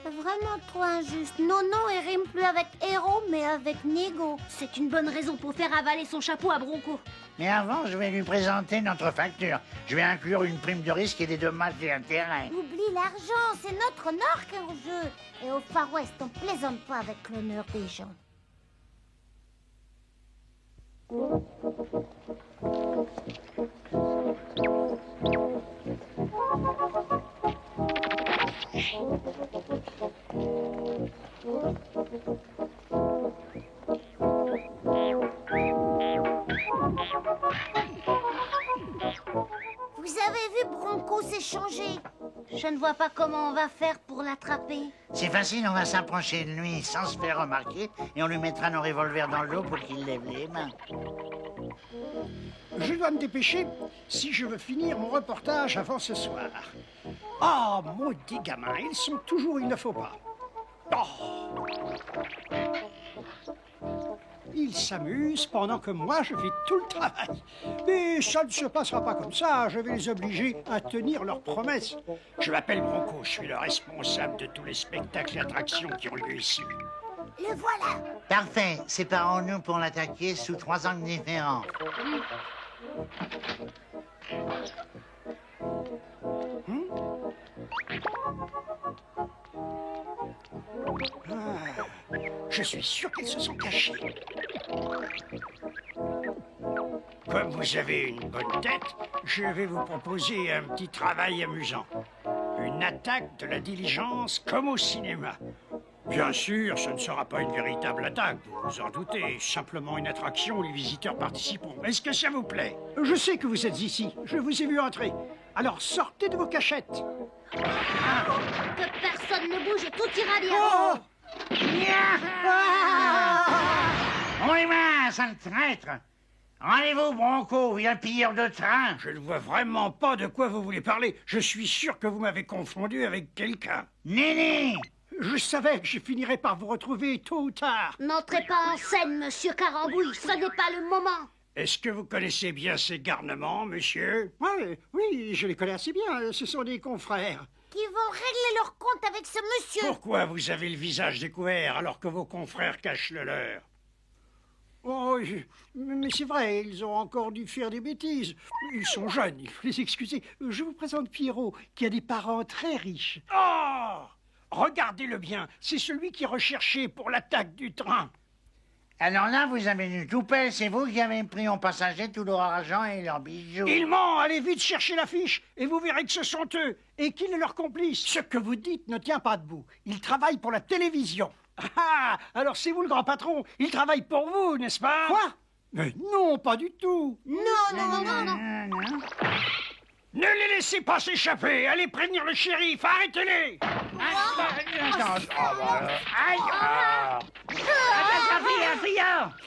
C'est vraiment trop injuste. Nono, il rime plus avec héros, mais avec négo. C'est une bonne raison pour faire avaler son chapeau à Bronco. Mais avant, je vais lui présenter notre facture. Je vais inclure une prime de risque et des dommages et intérêts. Oublie l'argent, c'est notre honneur qui est en jeu. Et au Far West, on plaisante pas avec l'honneur des gens. Vous avez vu Bronco s'est changé? Je ne vois pas comment on va faire pour l'attraper. C'est facile, on va s'approcher de lui sans se faire remarquer et on lui mettra nos revolvers dans le dos pour qu'il lève les mains. Je dois me dépêcher si je veux finir mon reportage avant ce soir. Ah, maudits gamins, ils sont toujours il ne faut pas. Oh. Ils s'amusent pendant que moi je fais tout le travail. Mais ça ne se passera pas comme ça, je vais les obliger à tenir leurs promesses. Je m'appelle Bronco, je suis le responsable de tous les spectacles et attractions qui ont lieu ici. Le voilà. Parfait. Séparons-nous pour l'attaquer sous 3 angles différents. Je suis sûr qu'ils se sont cachés. Comme vous avez une bonne tête, je vais vous proposer un petit travail amusant. Une attaque de la diligence comme au cinéma. Bien sûr, ce ne sera pas une véritable attaque, vous vous en doutez. Simplement une attraction où les visiteurs participeront. Est-ce que ça vous plaît? Je sais que vous êtes ici. Je vous ai vu entrer. Alors sortez de vos cachettes. Que personne ne bouge, tout ira bien. Oh! On les mains, sale traître! Rendez-vous, Bronco, vieux pilleur de train! Je ne vois vraiment pas de quoi vous voulez parler. Je suis sûr que vous m'avez confondu avec quelqu'un. Néné! Je savais que je finirais par vous retrouver tôt ou tard. N'entrez pas en scène, monsieur Carambouille, ce n'est pas le moment. Est-ce que vous connaissez bien ces garnements, monsieur? Oui, je les connais assez bien. Ce sont des confrères. Qui vont régler leur compte avec ce monsieur. Pourquoi vous avez le visage découvert alors que vos confrères cachent le leur? Oh, mais c'est vrai, ils ont encore dû faire des bêtises. Ils sont jeunes, il faut les excuser. Je vous présente Pierrot, qui a des parents très riches. Oh! Regardez-le bien, c'est celui qui est recherché pour l'attaque du train. Alors là, vous avez du toupet, c'est vous qui avez pris en passager tout leur argent et leurs bijoux. Ils mentent, allez vite chercher l'affiche, et vous verrez que ce sont eux, et qu'il est leur complice. Ce que vous dites ne tient pas debout. Ils travaillent pour la télévision. Ah, alors c'est vous le grand patron, ils travaillent pour vous, n'est-ce pas? Quoi? Mais non, pas du tout. Non. Ne les laissez pas s'échapper, allez prévenir le shérif, arrêtez-les. Je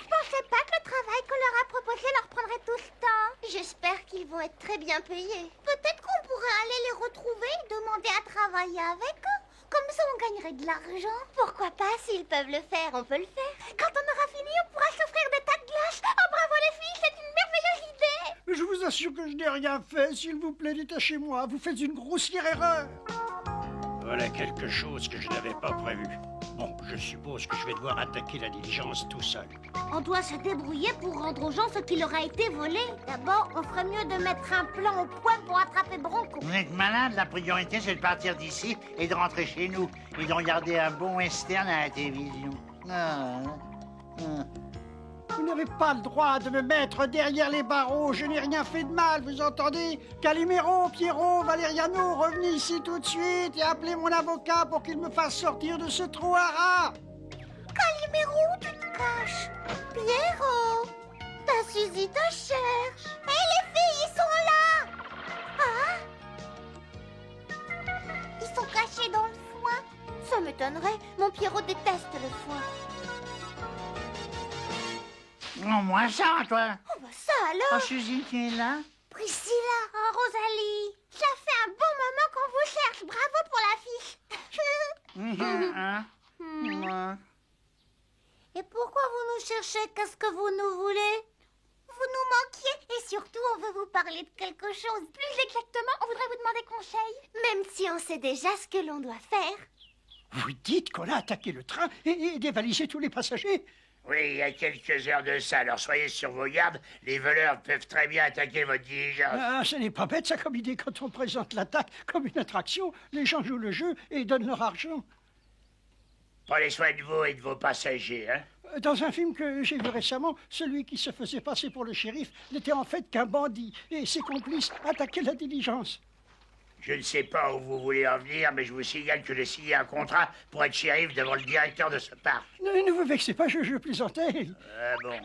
pensais pas que le travail qu'on leur a proposé leur prendrait tout ce temps. J'espère qu'ils vont être très bien payés. Peut-être qu'on pourrait aller les retrouver et demander à travailler avec eux. Comme ça, on gagnerait de l'argent. Pourquoi pas? S'ils peuvent le faire, on peut le faire. Quand on aura fini, on pourra s'offrir des tas de glace. Oh, bravo les filles, c'est une merveilleuse idée. Mais je vous assure que je n'ai rien fait, s'il vous plaît, détachez-moi, vous faites une grossière erreur. Voilà quelque chose que je n'avais pas prévu. Bon, je suppose que je vais devoir attaquer la diligence tout seul. On doit se débrouiller pour rendre aux gens ce qui leur a été volé. D'abord, on ferait mieux de mettre un plan au point pour attraper Bronco. Vous êtes malade, la priorité c'est de partir d'ici et de rentrer chez nous et de regarder un bon western à la télévision. Vous n'avez pas le droit de me mettre derrière les barreaux, je n'ai rien fait de mal, vous entendez? Calimero, Pierrot, Valeriano, revenez ici tout de suite et appelez mon avocat pour qu'il me fasse sortir de ce trou à rats. Calimero, tu te caches. Pierrot, ta Suzy te cherche. Hé les filles, ils sont là. Ah? Ils sont cachés dans le foin. Ça m'étonnerait, mon Pierrot déteste le foin. Non, moi ça, toi. Oh bah ça alors. Oh, Suzy, tu es là? Priscilla. Oh, Rosalie. Ça fait un bon moment qu'on vous cherche. Bravo pour l'affiche. Et pourquoi vous nous cherchez? Qu'est-ce que vous nous voulez? Vous nous manquiez et surtout on veut vous parler de quelque chose. Plus exactement, on voudrait vous demander conseil. Même si on sait déjà ce que l'on doit faire. Vous dites qu'on a attaqué le train et dévalisé tous les passagers? Oui, il y a quelques heures de ça, alors soyez sur vos gardes, les voleurs peuvent très bien attaquer votre diligence. Ah, ce n'est pas bête ça comme idée. Quand on présente l'attaque comme une attraction, les gens jouent le jeu et donnent leur argent. Prenez soin de vous et de vos passagers, hein. Dans un film que j'ai vu récemment, celui qui se faisait passer pour le shérif n'était en fait qu'un bandit et ses complices attaquaient la diligence. Je ne sais pas où vous voulez en venir, mais je vous signale que j'ai signé un contrat pour être shérif devant le directeur de ce parc. Ne vous vexez pas, je plaisantais. Bon.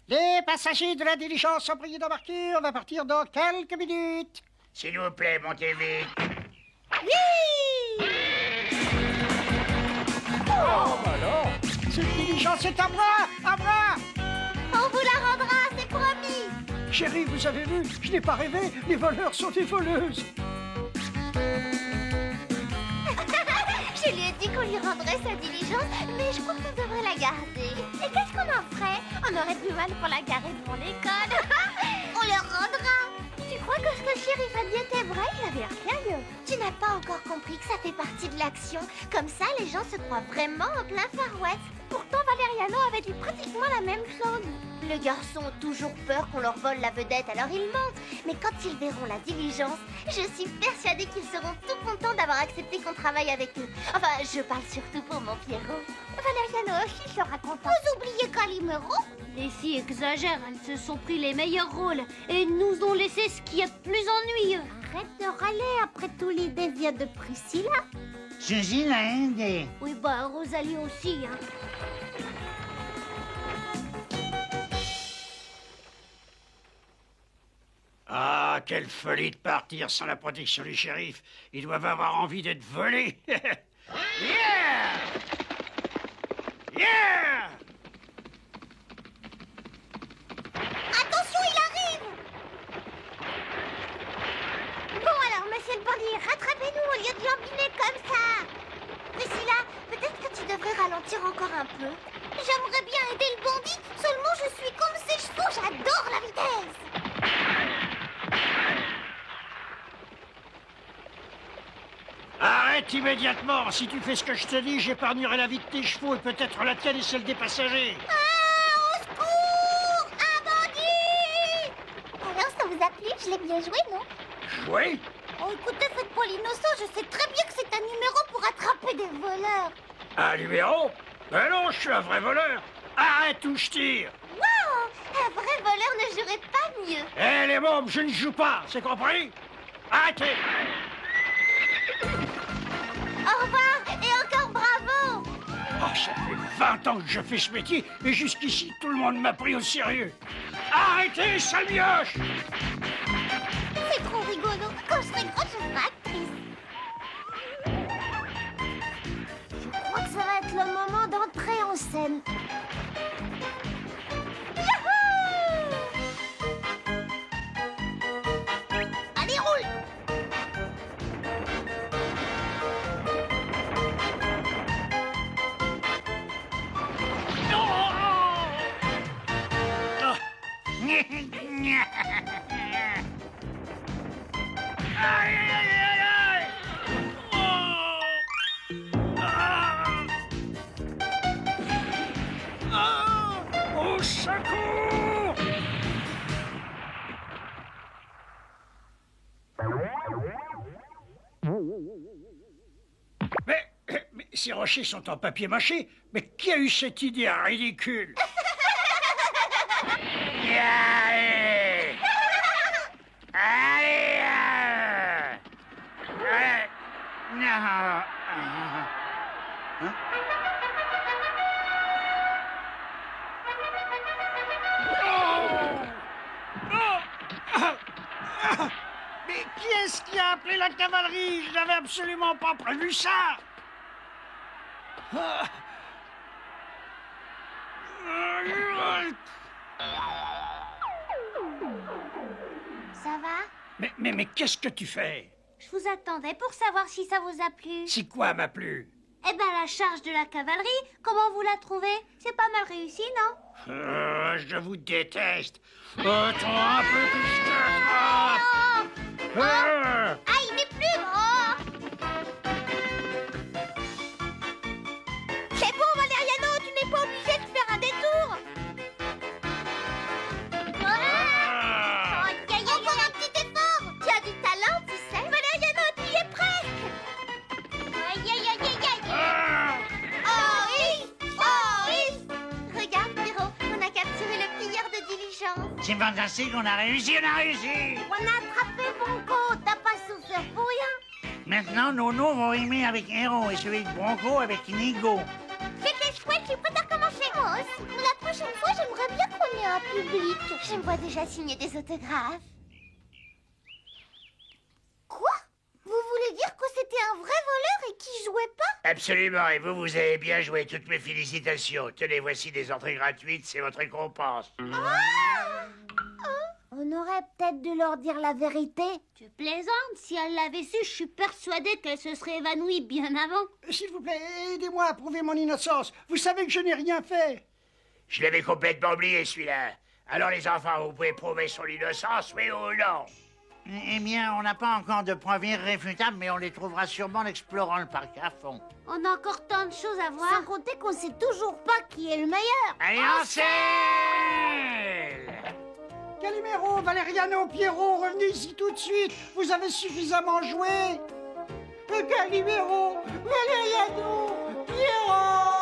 Les passagers de la diligence sont priés d'embarquer. On va partir dans quelques minutes. S'il vous plaît, montez vite. Oui! Oh, bah alors, cette diligence est à moi! À moi! On vous la rendra, c'est promis. Chérie, vous avez vu? Je n'ai pas rêvé. Les voleurs sont des voleuses. Je lui ai dit qu'on lui rendrait sa diligence, mais je crois qu'on devrait la garder. Et qu'est-ce qu'on en ferait? On aurait du mal pour la garer devant l'école. On leur rendra. Tu crois que ce que le shérif a dit était vrai? Il avait rien mieux. Tu n'as pas encore compris que ça fait partie de l'action. Comme ça, les gens se croient vraiment en plein Far West. Pourtant, Valeriano avait dit pratiquement la même chose. Les garçons ont toujours peur qu'on leur vole la vedette, alors ils mentent. Mais quand ils verront la diligence, je suis persuadée qu'ils seront tout contents d'avoir accepté qu'on travaille avec eux. Enfin, je parle surtout pour mon Pierrot. Valeriano aussi sera content. Vous oubliez Calimero? Les filles exagèrent, elles se sont pris les meilleurs rôles et nous ont laissé ce qui est de plus ennuyeux. Arrête de râler, après tout l'idée vient de Priscilla. Suzy a une idée. Oui, bah Rosalie aussi, hein. Ah, quelle folie de partir sans la protection du shérif. Ils doivent avoir envie d'être volés. Yeah! Yeah! Attention, il arrive! Bon alors, monsieur le bandit, rattrapez-nous au lieu de lambiner comme ça! Priscilla, peut-être que tu devrais ralentir encore un peu. J'aimerais bien aider le bandit, seulement je suis comme ses chevaux, j'adore la vitesse! Arrête immédiatement. Si tu fais ce que je te dis, j'épargnerai la vie de tes chevaux et peut-être la tienne et celle des passagers. Ah, au secours! Un bandit! Alors, ça vous a plu? Je l'ai bien joué, non? Jouer? Oh, écoutez, faites pas l'innocent, je sais très bien que c'est un numéro pour attraper des voleurs. Un numéro? Ben non, je suis un vrai voleur. Arrête ou je tire. Waouh! Un vrai voleur ne jouerait pas mieux. Eh les mômes, je ne joue pas, c'est compris? Arrêtez! Au revoir et encore bravo! Oh, ça fait 20 ans que je fais ce métier et jusqu'ici, tout le monde m'a pris au sérieux. Arrêtez, sale mioche! C'est trop rigolo. Quand je serai grosse, je serai actrice. Je crois que ça va être le moment d'entrer en scène. Allez, roule! Aïe, aïe, aïe, aïe, aïe! Au secours! Mais ces rochers sont en papier mâché. Mais qui a eu cette idée ridicule? Allez! Allez! Allez! Non! Hein? Mais qui est-ce qui a appelé la cavalerie? Je n'avais absolument pas prévu ça! Ça va? Mais qu'est-ce que tu fais? Je vous attendais pour savoir si ça vous a plu. Si quoi m'a plu? Eh ben, la charge de la cavalerie, comment vous la trouvez? C'est pas mal réussi, non? Je vous déteste. Attends un peu que je t'attrape. Ah, il n'est plus! Oh! C'est bon, Valeriano, tu n'es pas obligé de faire un détour! Encore un petit effort! Tu as du talent, tu sais! Valeriano, tu y es presque! Aïe, aïe, aïe, aïe, aïe! Oh oui! Oh oui! Regarde, Pierrot, on a capturé le pilleur de diligence. C'est fantastique, on a réussi, on a réussi. On a attrapé Bronco, t'as pas souffert pour rien. Maintenant, Nono vont rimer avec Héros et celui de Bronco avec Inigo. C'était chouette, je suis prête à commencer. Moi aussi. Mais la prochaine fois, j'aimerais bien qu'on ait un public. Je me vois déjà signer des autographes. Quoi? Vous voulez dire que c'était un vrai voleur et qui jouait pas? Absolument, et vous avez bien joué. Toutes mes félicitations. Tenez, voici des entrées gratuites, c'est votre récompense. On aurait peut-être dû leur dire la vérité. Tu plaisantes? Si elle l'avait su, je suis persuadée qu'elle se serait évanouie bien avant. S'il vous plaît, aidez-moi à prouver mon innocence. Vous savez que je n'ai rien fait. Je l'avais complètement oublié, celui-là. Alors, les enfants, vous pouvez prouver son innocence, oui ou non? Eh bien, on n'a pas encore de preuves irréfutables, mais on les trouvera sûrement en explorant le parc à fond. On a encore tant de choses à voir. Sans compter qu'on sait toujours pas qui est le meilleur. Allez, en selle! Calimero, Valeriano, Pierrot, revenez ici tout de suite. Vous avez suffisamment joué. Calimero, Valeriano, Pierrot.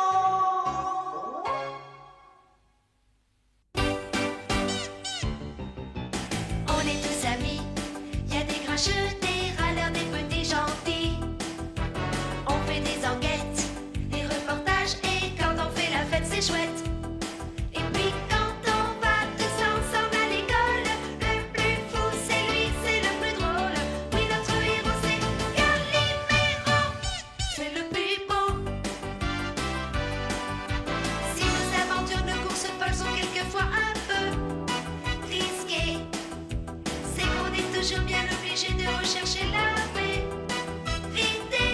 On est tous amis, y a des grincheux, des râleurs, des petits gentils. On fait des enquêtes, des reportages, et quand on fait la fête, c'est chouette. Et puis quand on va tous ensemble à l'école, le plus fou c'est lui, c'est le plus drôle. Oui, notre héros c'est Calimero, c'est le plus beau. Si nos aventures de course folles sont quelquefois un peu risquées, c'est qu'on est toujours bien obligé de rechercher la vérité.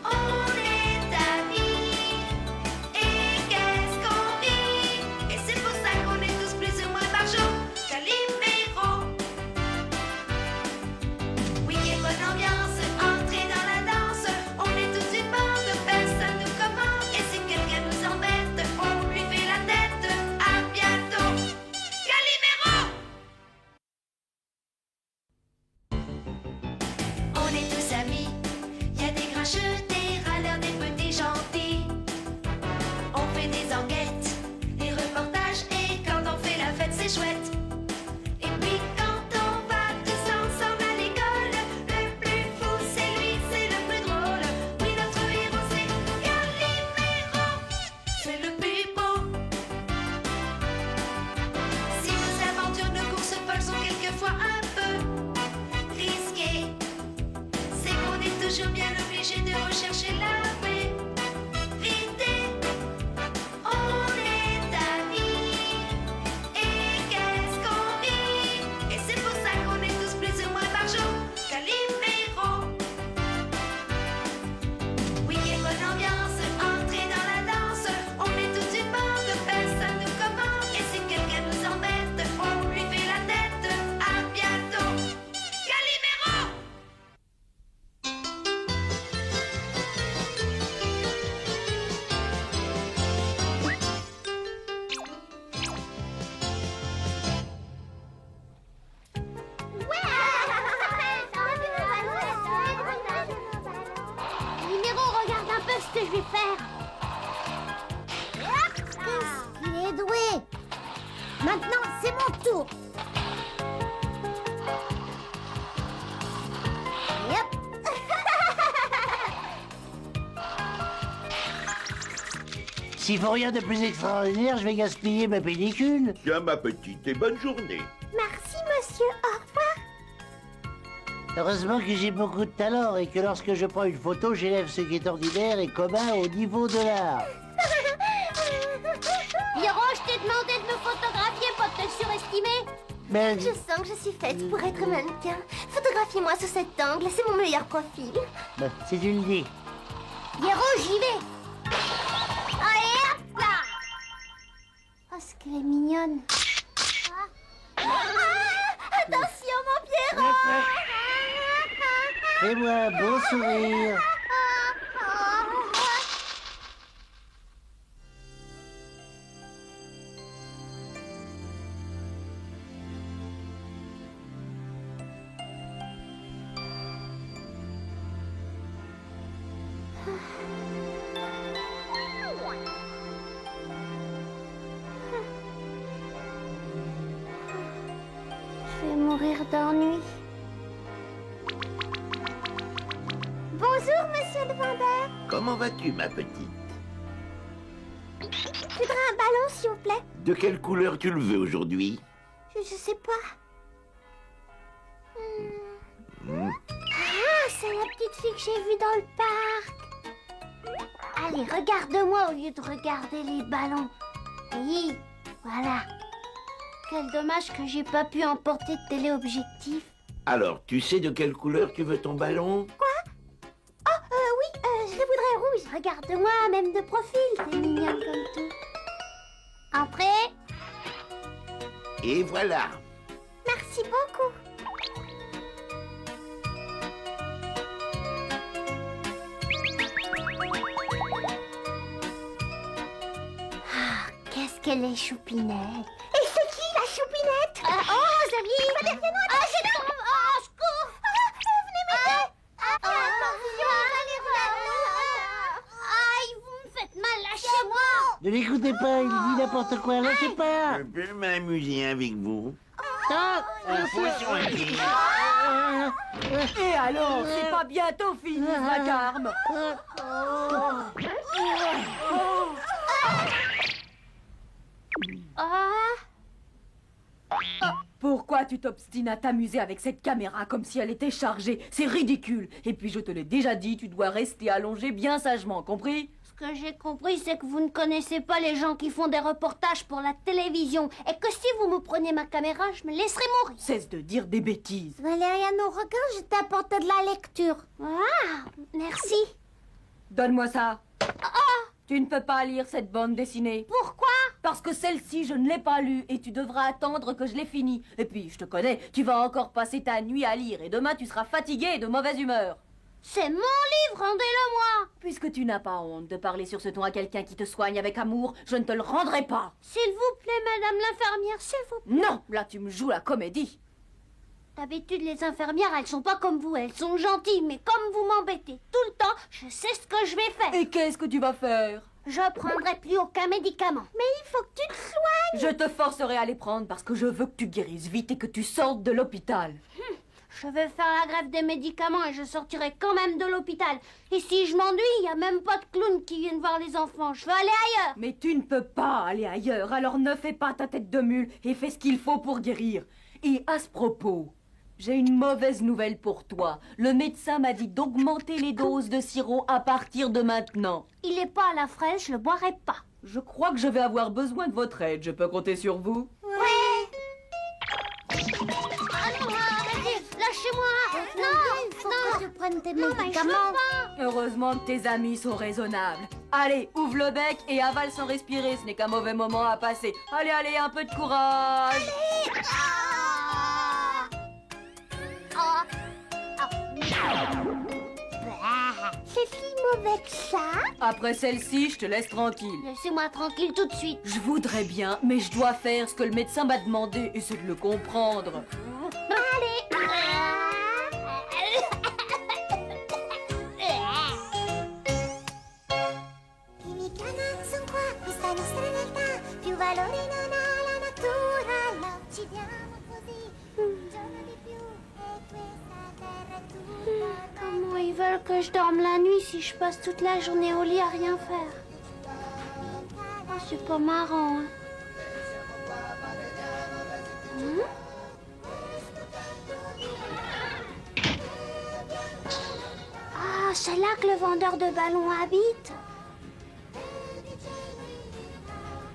On est amis, et qu'est-ce qu'on rit. Et c'est pour ça qu'on est tous plus ou moins barjots. Calimero. Week-end, bonne ambiance, entrée dans la danse. On est tous une bande, personne nous commande. Et si quelqu'un nous embête, on lui fait la tête. À bientôt. Calimero. On est tous amis, y a des grincheux, des râleurs, des petits gentils. On fait des enquêtes, des reportages, et quand on fait la fête, c'est chouette. Et puis quand on va tous ensemble à l'école, le plus fou c'est lui, c'est le plus drôle. Oui, notre héros c'est Calimero, c'est le plus beau. Si nos aventures de course folles sont quelquefois un peu risquées, c'est qu'on est toujours bien obligé de rechercher la vérité. On est amis, et qu'est-ce qu'on rit. Et c'est pour ça qu'on est tous plus ou moins barjots. Calimero. Week-end, bonne ambiance, entrée dans la danse. On est tous une bande, personne nous commande. Et si quelqu'un nous embête, on lui fait la tête. À bientôt. Calimero. Calimero, regarde un peu ce que je vais faire. Qu'est-ce qu'il est doué. Maintenant, c'est mon tour. Et hop. S'il faut rien de plus extraordinaire, je vais gaspiller ma pellicule. Tiens, ma petite, et bonne journée. Merci, monsieur. Au revoir. Heureusement que j'ai beaucoup de talent et que lorsque je prends une photo, j'élève ce qui est ordinaire et commun au niveau de l'art. Pierrot, je t'ai demandé de me photographier, pas de te surestimer. Mais Je sens que je suis faite pour être mannequin. Photographiez-moi sous cet angle, c'est mon meilleur profil. si tu le dis. Pierrot, j'y vais. Allez, hop là. Oh, ce qu'elle est mignonne. Attention, mon Pierrot. Fais-moi un beau sourire. Je vais mourir d'ennui. Bonjour, monsieur le vendeur. Comment vas-tu, ma petite? Je voudrais un ballon, s'il vous plaît. De quelle couleur tu le veux aujourd'hui? Je sais pas. Ah, c'est la petite fille que j'ai vue dans le parc. Allez, regarde-moi au lieu de regarder les ballons. Oui, voilà. Quel dommage que j'ai pas pu emporter de téléobjectif. Alors, tu sais de quelle couleur tu veux ton ballon? Oui, je le voudrais rouge. Regarde-moi, même de profil, t'es mignonne comme tout. Entrez. Et voilà. Merci beaucoup. qu'elle est choupinette. Et c'est qui la choupinette? Oh, Rosalie! Derrière nous, Ah, je tombe! Oh, secours! venez m'aider! Attention! Aïe, vous me faites mal, lâchez-moi! Ne l'écoutez pas, il dit n'importe quoi, lâchez pas. Je peux m'amuser avec vous. Poisson ici. Et alors, c'est pas bientôt fini, vacarme? Pourquoi tu t'obstines à t'amuser avec cette caméra comme si elle était chargée? C'est ridicule. Et puis je te l'ai déjà dit, tu dois rester allongé bien sagement, compris? Ce que j'ai compris, c'est que vous ne connaissez pas les gens qui font des reportages pour la télévision. Et que si vous me preniez ma caméra, je me laisserai mourir. Cesse de dire des bêtises. Valériano, regarde, je t'ai apporté de la lecture. Ah, merci. Donne-moi ça. Tu ne peux pas lire cette bande dessinée. Pourquoi? Parce que celle-ci, je ne l'ai pas lue et tu devras attendre que je l'ai finie. Et puis, je te connais, tu vas encore passer ta nuit à lire et demain, tu seras fatigué et de mauvaise humeur. C'est mon livre, rendez-le-moi. Puisque tu n'as pas honte de parler sur ce ton à quelqu'un qui te soigne avec amour, je ne te le rendrai pas. S'il vous plaît, madame l'infirmière, s'il vous plaît. Non, là, tu me joues la comédie. D'habitude, les infirmières, elles sont pas comme vous. Elles sont gentilles, mais comme vous m'embêtez tout le temps, je sais ce que je vais faire. Et qu'est-ce que tu vas faire? Je prendrai plus aucun médicament. Mais il faut que tu te soignes. Je te forcerai à les prendre parce que je veux que tu guérisses vite et que tu sortes de l'hôpital. Je vais faire la grève des médicaments et je sortirai quand même de l'hôpital. Et si je m'ennuie, il n'y a même pas de clown qui vienne voir les enfants. Je vais aller ailleurs. Mais tu ne peux pas aller ailleurs, alors ne fais pas ta tête de mule et fais ce qu'il faut pour guérir. Et à ce propos, j'ai une mauvaise nouvelle pour toi. Le médecin m'a dit d'augmenter les doses de sirop à partir de maintenant. Il n'est pas à la fraîche, je le boirai pas. Je crois que je vais avoir besoin de votre aide. Je peux compter sur vous? Lâchez-moi. Non, Il faut que tu prennes tes médicaments. Heureusement que tes amis sont raisonnables. Allez, ouvre le bec et avale sans respirer. Ce n'est qu'un mauvais moment à passer. Allez, allez, un peu de courage. C'est si mauvais que ça? Après celle-ci, je te laisse tranquille. Laissez-moi tranquille tout de suite. Je voudrais bien, mais je dois faire ce que le médecin m'a demandé et c'est de le comprendre. Comment ils veulent que je dorme la nuit si je passe toute la journée au lit à rien faire? Oh, c'est pas marrant, hein. Ah, c'est là que le vendeur de ballons habite.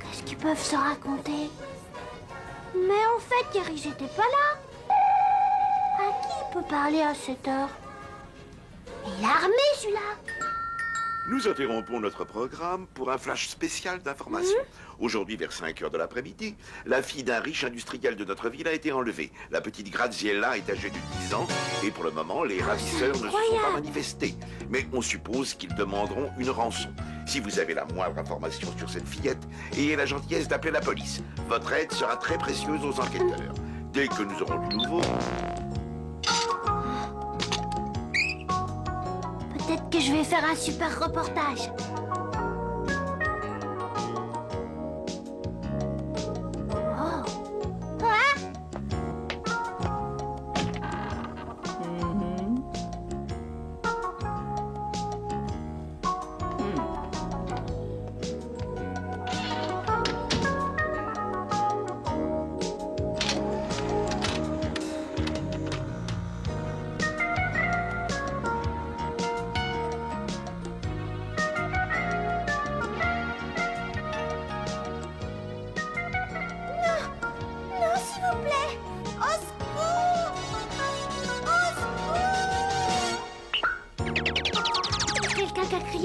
Qu'est-ce qu'ils peuvent se raconter? Mais en fait, hier, ils étaient pas là. À qui il peut parler à cette heure? Il est armé, celui-là. Nous interrompons notre programme pour un flash spécial d'information. Aujourd'hui, vers 5 heures de l'après-midi, la fille d'un riche industriel de notre ville a été enlevée. La petite Graziella est âgée de 10 ans et pour le moment, les ravisseurs ne se sont pas manifestés. Mais on suppose qu'ils demanderont une rançon. Si vous avez la moindre information sur cette fillette, ayez la gentillesse d'appeler la police. Votre aide sera très précieuse aux enquêteurs. Dès que nous aurons du nouveau... Peut-être que je vais faire un super reportage.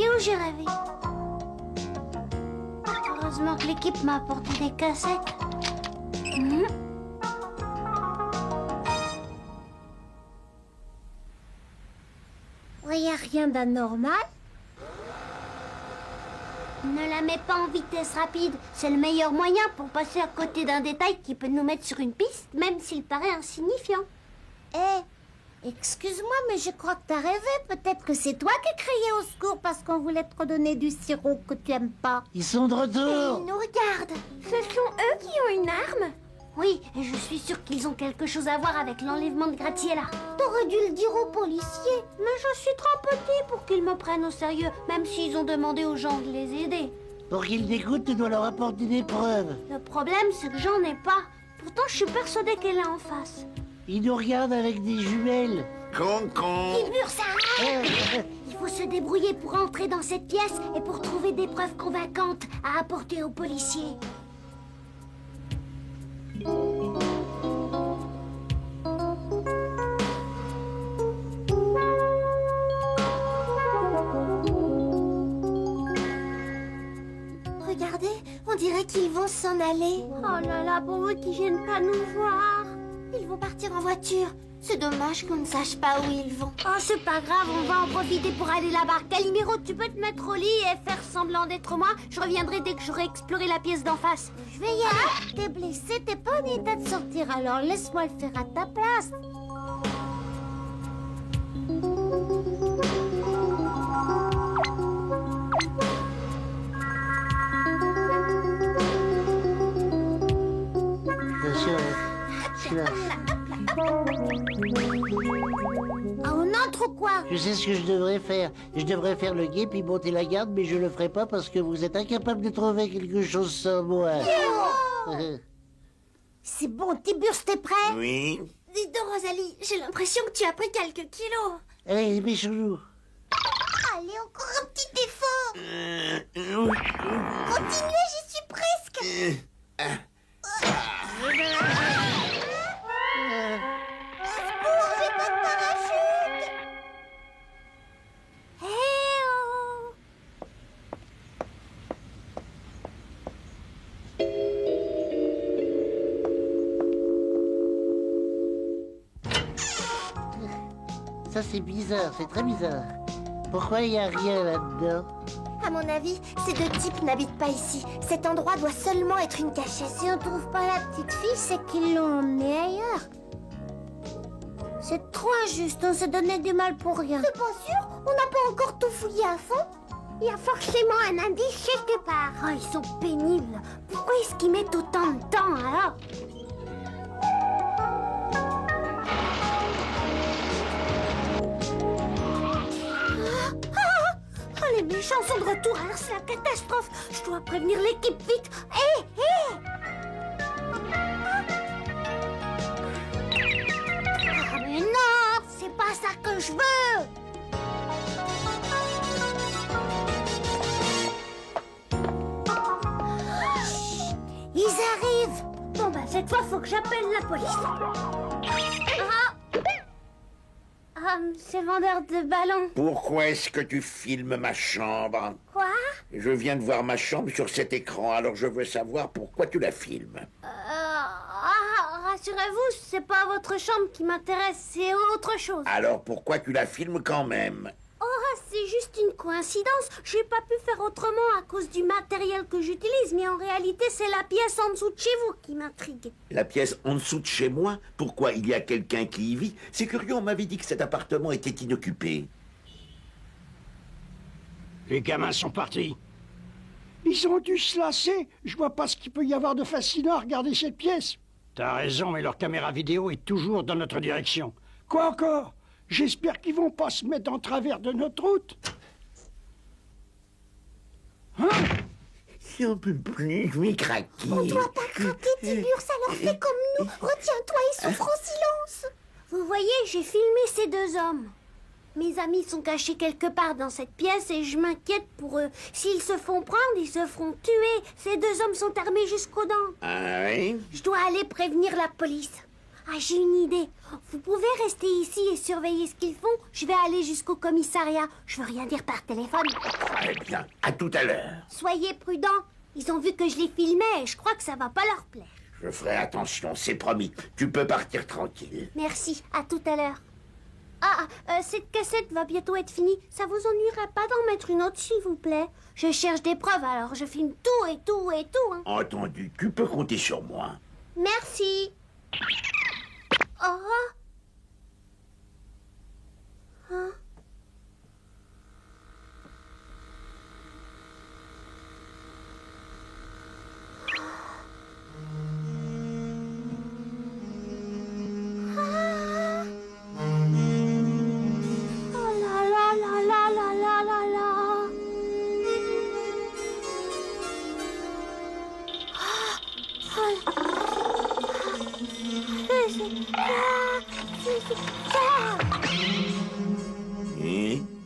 Où j'ai rêvé. Heureusement que l'équipe m'a apporté des cassettes. Il n'y a rien d'anormal. Ne la mets pas en vitesse rapide. C'est le meilleur moyen pour passer à côté d'un détail qui peut nous mettre sur une piste, même s'il paraît insignifiant. Excuse-moi, mais je crois que t'as rêvé. Peut-être que c'est toi qui criais au secours parce qu'on voulait te redonner du sirop que tu aimes pas. Ils sont de retour. Ils nous regardent. Ce sont eux qui ont une arme? Oui, et je suis sûre qu'ils ont quelque chose à voir avec l'enlèvement de Graziella. T'aurais dû le dire aux policiers. Mais je suis trop petit pour qu'ils me prennent au sérieux, même s'ils ont demandé aux gens de les aider. Pour qu'ils t'écoutent, tu dois leur apporter des preuves. Le problème, c'est que j'en ai pas. Pourtant, je suis persuadée qu'elle est en face. Ils nous regardent avec des jumelles. Con. Tiburce, arrête! Il faut se débrouiller pour entrer dans cette pièce et pour trouver des preuves convaincantes à apporter aux policiers. Regardez, on dirait qu'ils vont s'en aller. Oh là là, pour eux qui viennent pas nous voir. Ils vont partir en voiture. C'est dommage qu'on ne sache pas où ils vont. Oh, c'est pas grave, on va en profiter pour aller là-bas. Calimero, tu peux te mettre au lit et faire semblant d'être moi. Je reviendrai dès que j'aurai exploré la pièce d'en face. Je vais y aller. T'es blessé, t'es pas en état de sortir, alors laisse-moi le faire à ta place. Ah, on entre ou quoi? Je sais ce que je devrais faire. Je devrais faire le guet puis monter la garde, mais je le ferai pas parce que vous êtes incapable de trouver quelque chose sans moi. C'est bon, Tiburce, t'es prêt? Oui. Dis donc, Rosalie, j'ai l'impression que tu as pris quelques kilos. Allez, méchons-nous. Allez, encore un petit effort. Continuez, j'y suis presque. J'ai pas de parachute. oh! Ça, c'est bizarre, c'est très bizarre. Pourquoi il n'y a rien là-dedans? À mon avis, ces deux types n'habitent pas ici. Cet endroit doit seulement être une cachette. Si on trouve pas la petite fille, c'est qu'ils l'ont emmenée ailleurs. C'est trop injuste, on se donnait du mal pour rien. C'est pas sûr? On n'a pas encore tout fouillé à fond. Il y a forcément un indice quelque part. Oh, ils sont pénibles. Pourquoi est-ce qu'ils mettent autant de temps, alors? Oh, les méchants sont de retour, alors c'est la catastrophe. Je dois prévenir l'équipe vite. Hé, Ah, mais non, c'est pas ça que je veux. Ils arrivent. Bon, bah, cette fois, faut que j'appelle la police. C'est vendeur de ballons. Pourquoi est-ce que tu filmes ma chambre? Quoi? Je viens de voir ma chambre sur cet écran, alors je veux savoir pourquoi tu la filmes. Rassurez-vous, c'est pas votre chambre qui m'intéresse, c'est autre chose. Alors pourquoi tu la filmes quand même? Oh, c'est juste une coïncidence. J'ai pas pu faire autrement à cause du matériel que j'utilise, mais en réalité, c'est la pièce en dessous de chez vous qui m'intrigue. La pièce en dessous de chez moi? Pourquoi il y a quelqu'un qui y vit? C'est curieux, on m'avait dit que cet appartement était inoccupé. Les gamins sont partis. Ils ont dû se lasser. Je vois pas ce qu'il peut y avoir de fascinant à regarder cette pièce. T'as raison, mais leur caméra vidéo est toujours dans notre direction. Quoi encore? J'espère qu'ils vont pas se mettre en travers de notre route. Hein? Si on peut plus, je vais craquer. On doit pas craquer, Tiburce, alors fais comme nous. Retiens-toi et souffre en silence. Vous voyez, j'ai filmé ces deux hommes. Mes amis sont cachés quelque part dans cette pièce et je m'inquiète pour eux. S'ils se font prendre, ils se feront tuer. Ces deux hommes sont armés jusqu'aux dents. Ah oui? Je dois aller prévenir la police. Ah, j'ai une idée. Vous pouvez rester ici et surveiller ce qu'ils font. Je vais aller jusqu'au commissariat. Je veux rien dire par téléphone. Très bien, à tout à l'heure. Soyez prudents. Ils ont vu que je les filmais et je crois que ça va pas leur plaire. Je ferai attention, c'est promis. Tu peux partir tranquille. Merci, à tout à l'heure. Cette cassette va bientôt être finie. Ça vous ennuierait pas d'en mettre une autre, s'il vous plaît? Je cherche des preuves, alors je filme tout et tout et tout. Hein. Entendu, tu peux compter sur moi. Merci. Oh. Hein?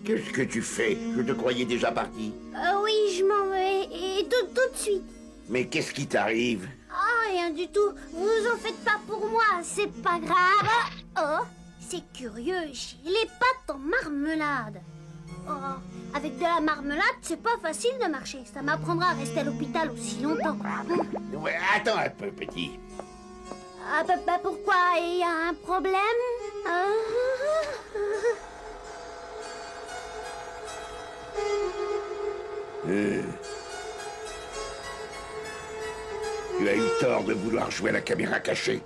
Qu'est-ce que tu fais? Je te croyais déjà parti. Oui, je m'en vais. Et tout de suite. Mais qu'est-ce qui t'arrive? Ah, rien du tout. Vous en faites pas pour moi. C'est pas grave. Oh, c'est curieux. J'ai les pattes en marmelade. Oh, avec de la marmelade, c'est pas facile de marcher. Ça m'apprendra à rester à l'hôpital aussi longtemps. Ouais, attends un peu, petit. Ah, bah, pourquoi? Il y a un problème? Tu as eu tort de vouloir jouer à la caméra cachée.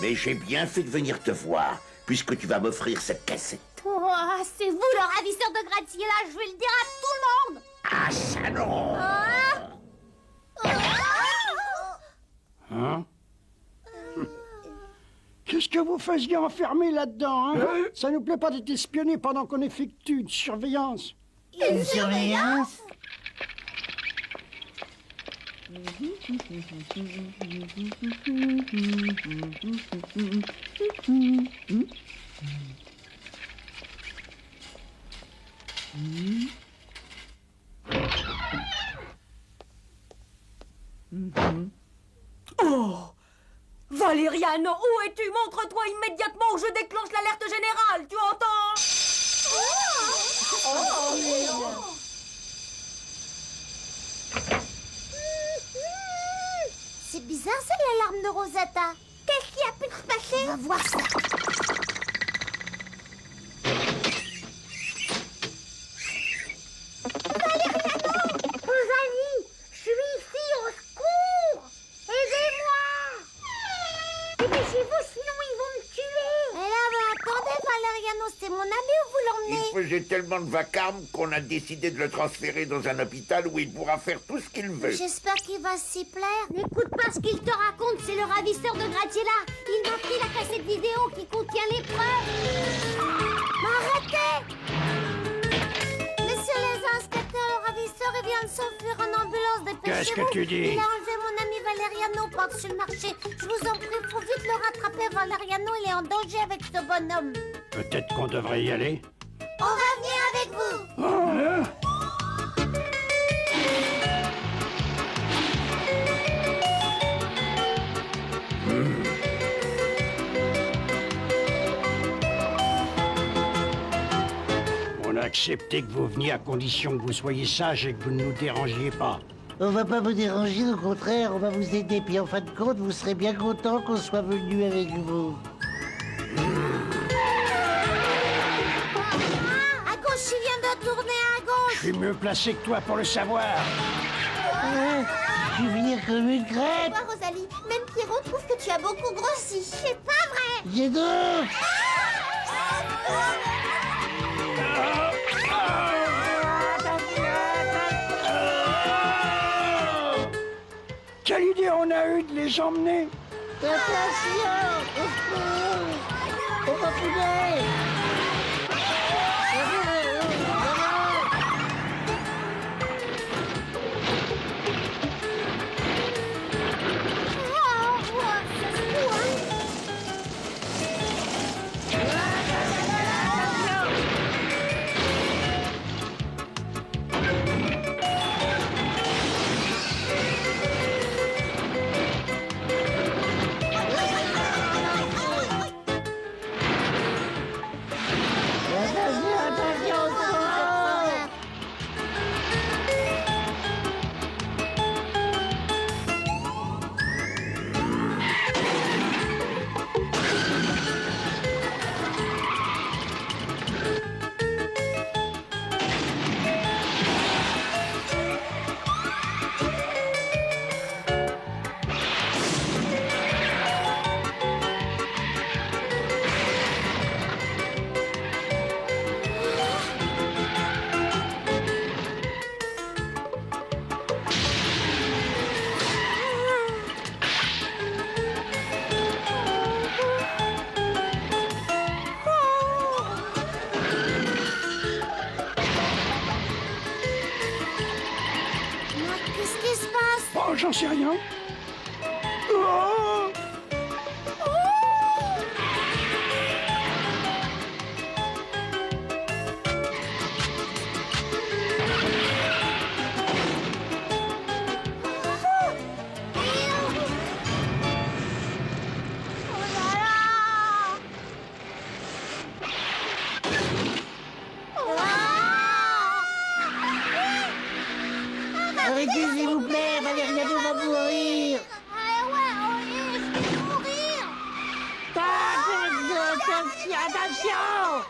Mais j'ai bien fait de venir te voir, puisque tu vas m'offrir cette cassette. Oh, c'est vous le ravisseur de gratte-ciel, je vais le dire à tout le monde. Ah, ça non! Hein? Qu'est-ce que vous faisiez enfermé là-dedans, hein? Ça nous plaît pas d'être espionné pendant qu'on effectue une surveillance. Une surveillance? Oh! Valériano, où es-tu? Montre-toi immédiatement ou je déclenche l'alerte générale, tu entends? C'est bizarre, c'est l'alarme de Rosetta. Qu'est-ce qui a pu se passer? On va voir ça. Valériano! Rosalie! Je suis ici, au secours! Aidez-moi! Dépêchez-vous, sinon ils vont me tuer! Mais là, attendez, Valériano, c'est mon ami où vous l'emmenez? Il faisait tellement de vacarme qu'on a décidé de le transférer dans un hôpital où il pourra faire tout ce qu'il veut. J'espère qu'il va s'y plaire. N'écoute pas ce qu'il te raconte, c'est le ravisseur de Gratiella. Il m'a pris la cassette vidéo qui contient les preuves. Arrêtez! Messieurs les inspecteurs, le ravisseur vient de s'enfuir en ambulance. Dépêchez-vous. Qu'est-ce que tu dis? Il a enlevé mon ami Valériano par-dessus le marché. Je vous en prie, faut vite le rattraper. Valériano, il est en danger avec ce bonhomme. Peut-être qu'on devrait y aller. On va venir avec vous. On a accepté que vous veniez à condition que vous soyez sage et que vous ne nous dérangiez pas. On va pas vous déranger, au contraire, on va vous aider. Puis en fin de compte, vous serez bien content qu'on soit venu avec vous. À gauche, il vient de tourner à gauche. Je suis mieux placé que toi pour le savoir. Je vais venir comme une crêpe. Toi, Rosalie, même Pierrot trouve que tu as beaucoup grossi. C'est pas vrai. J'ai donc. Quelle idée on a eu de les emmener? Attention! Au secours! On va fouiller! sais rien. Oh! Arrêtez, s'il vous plaît, Valériano va mourir. Attention!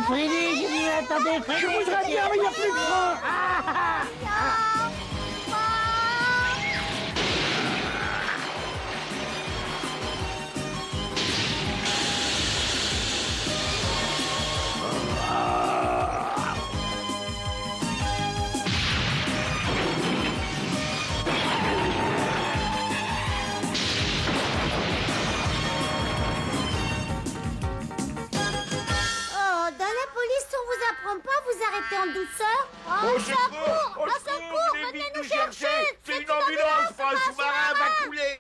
Freddy, je dis, attendez, Freddy. Je voudrais bien, mais il n'y a plus de frein. Vous arrêtez en douceur. Au secours! Au secours! Venez nous chercher! C'est une ambulance, un sous-marin va couler!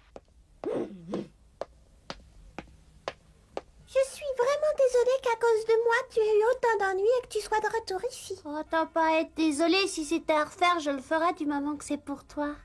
Je suis vraiment désolée qu'à cause de moi, tu aies eu autant d'ennuis et que tu sois de retour ici. Oh, t'as pas à être désolée. Si c'était à refaire, je le ferais du moment que c'est pour toi.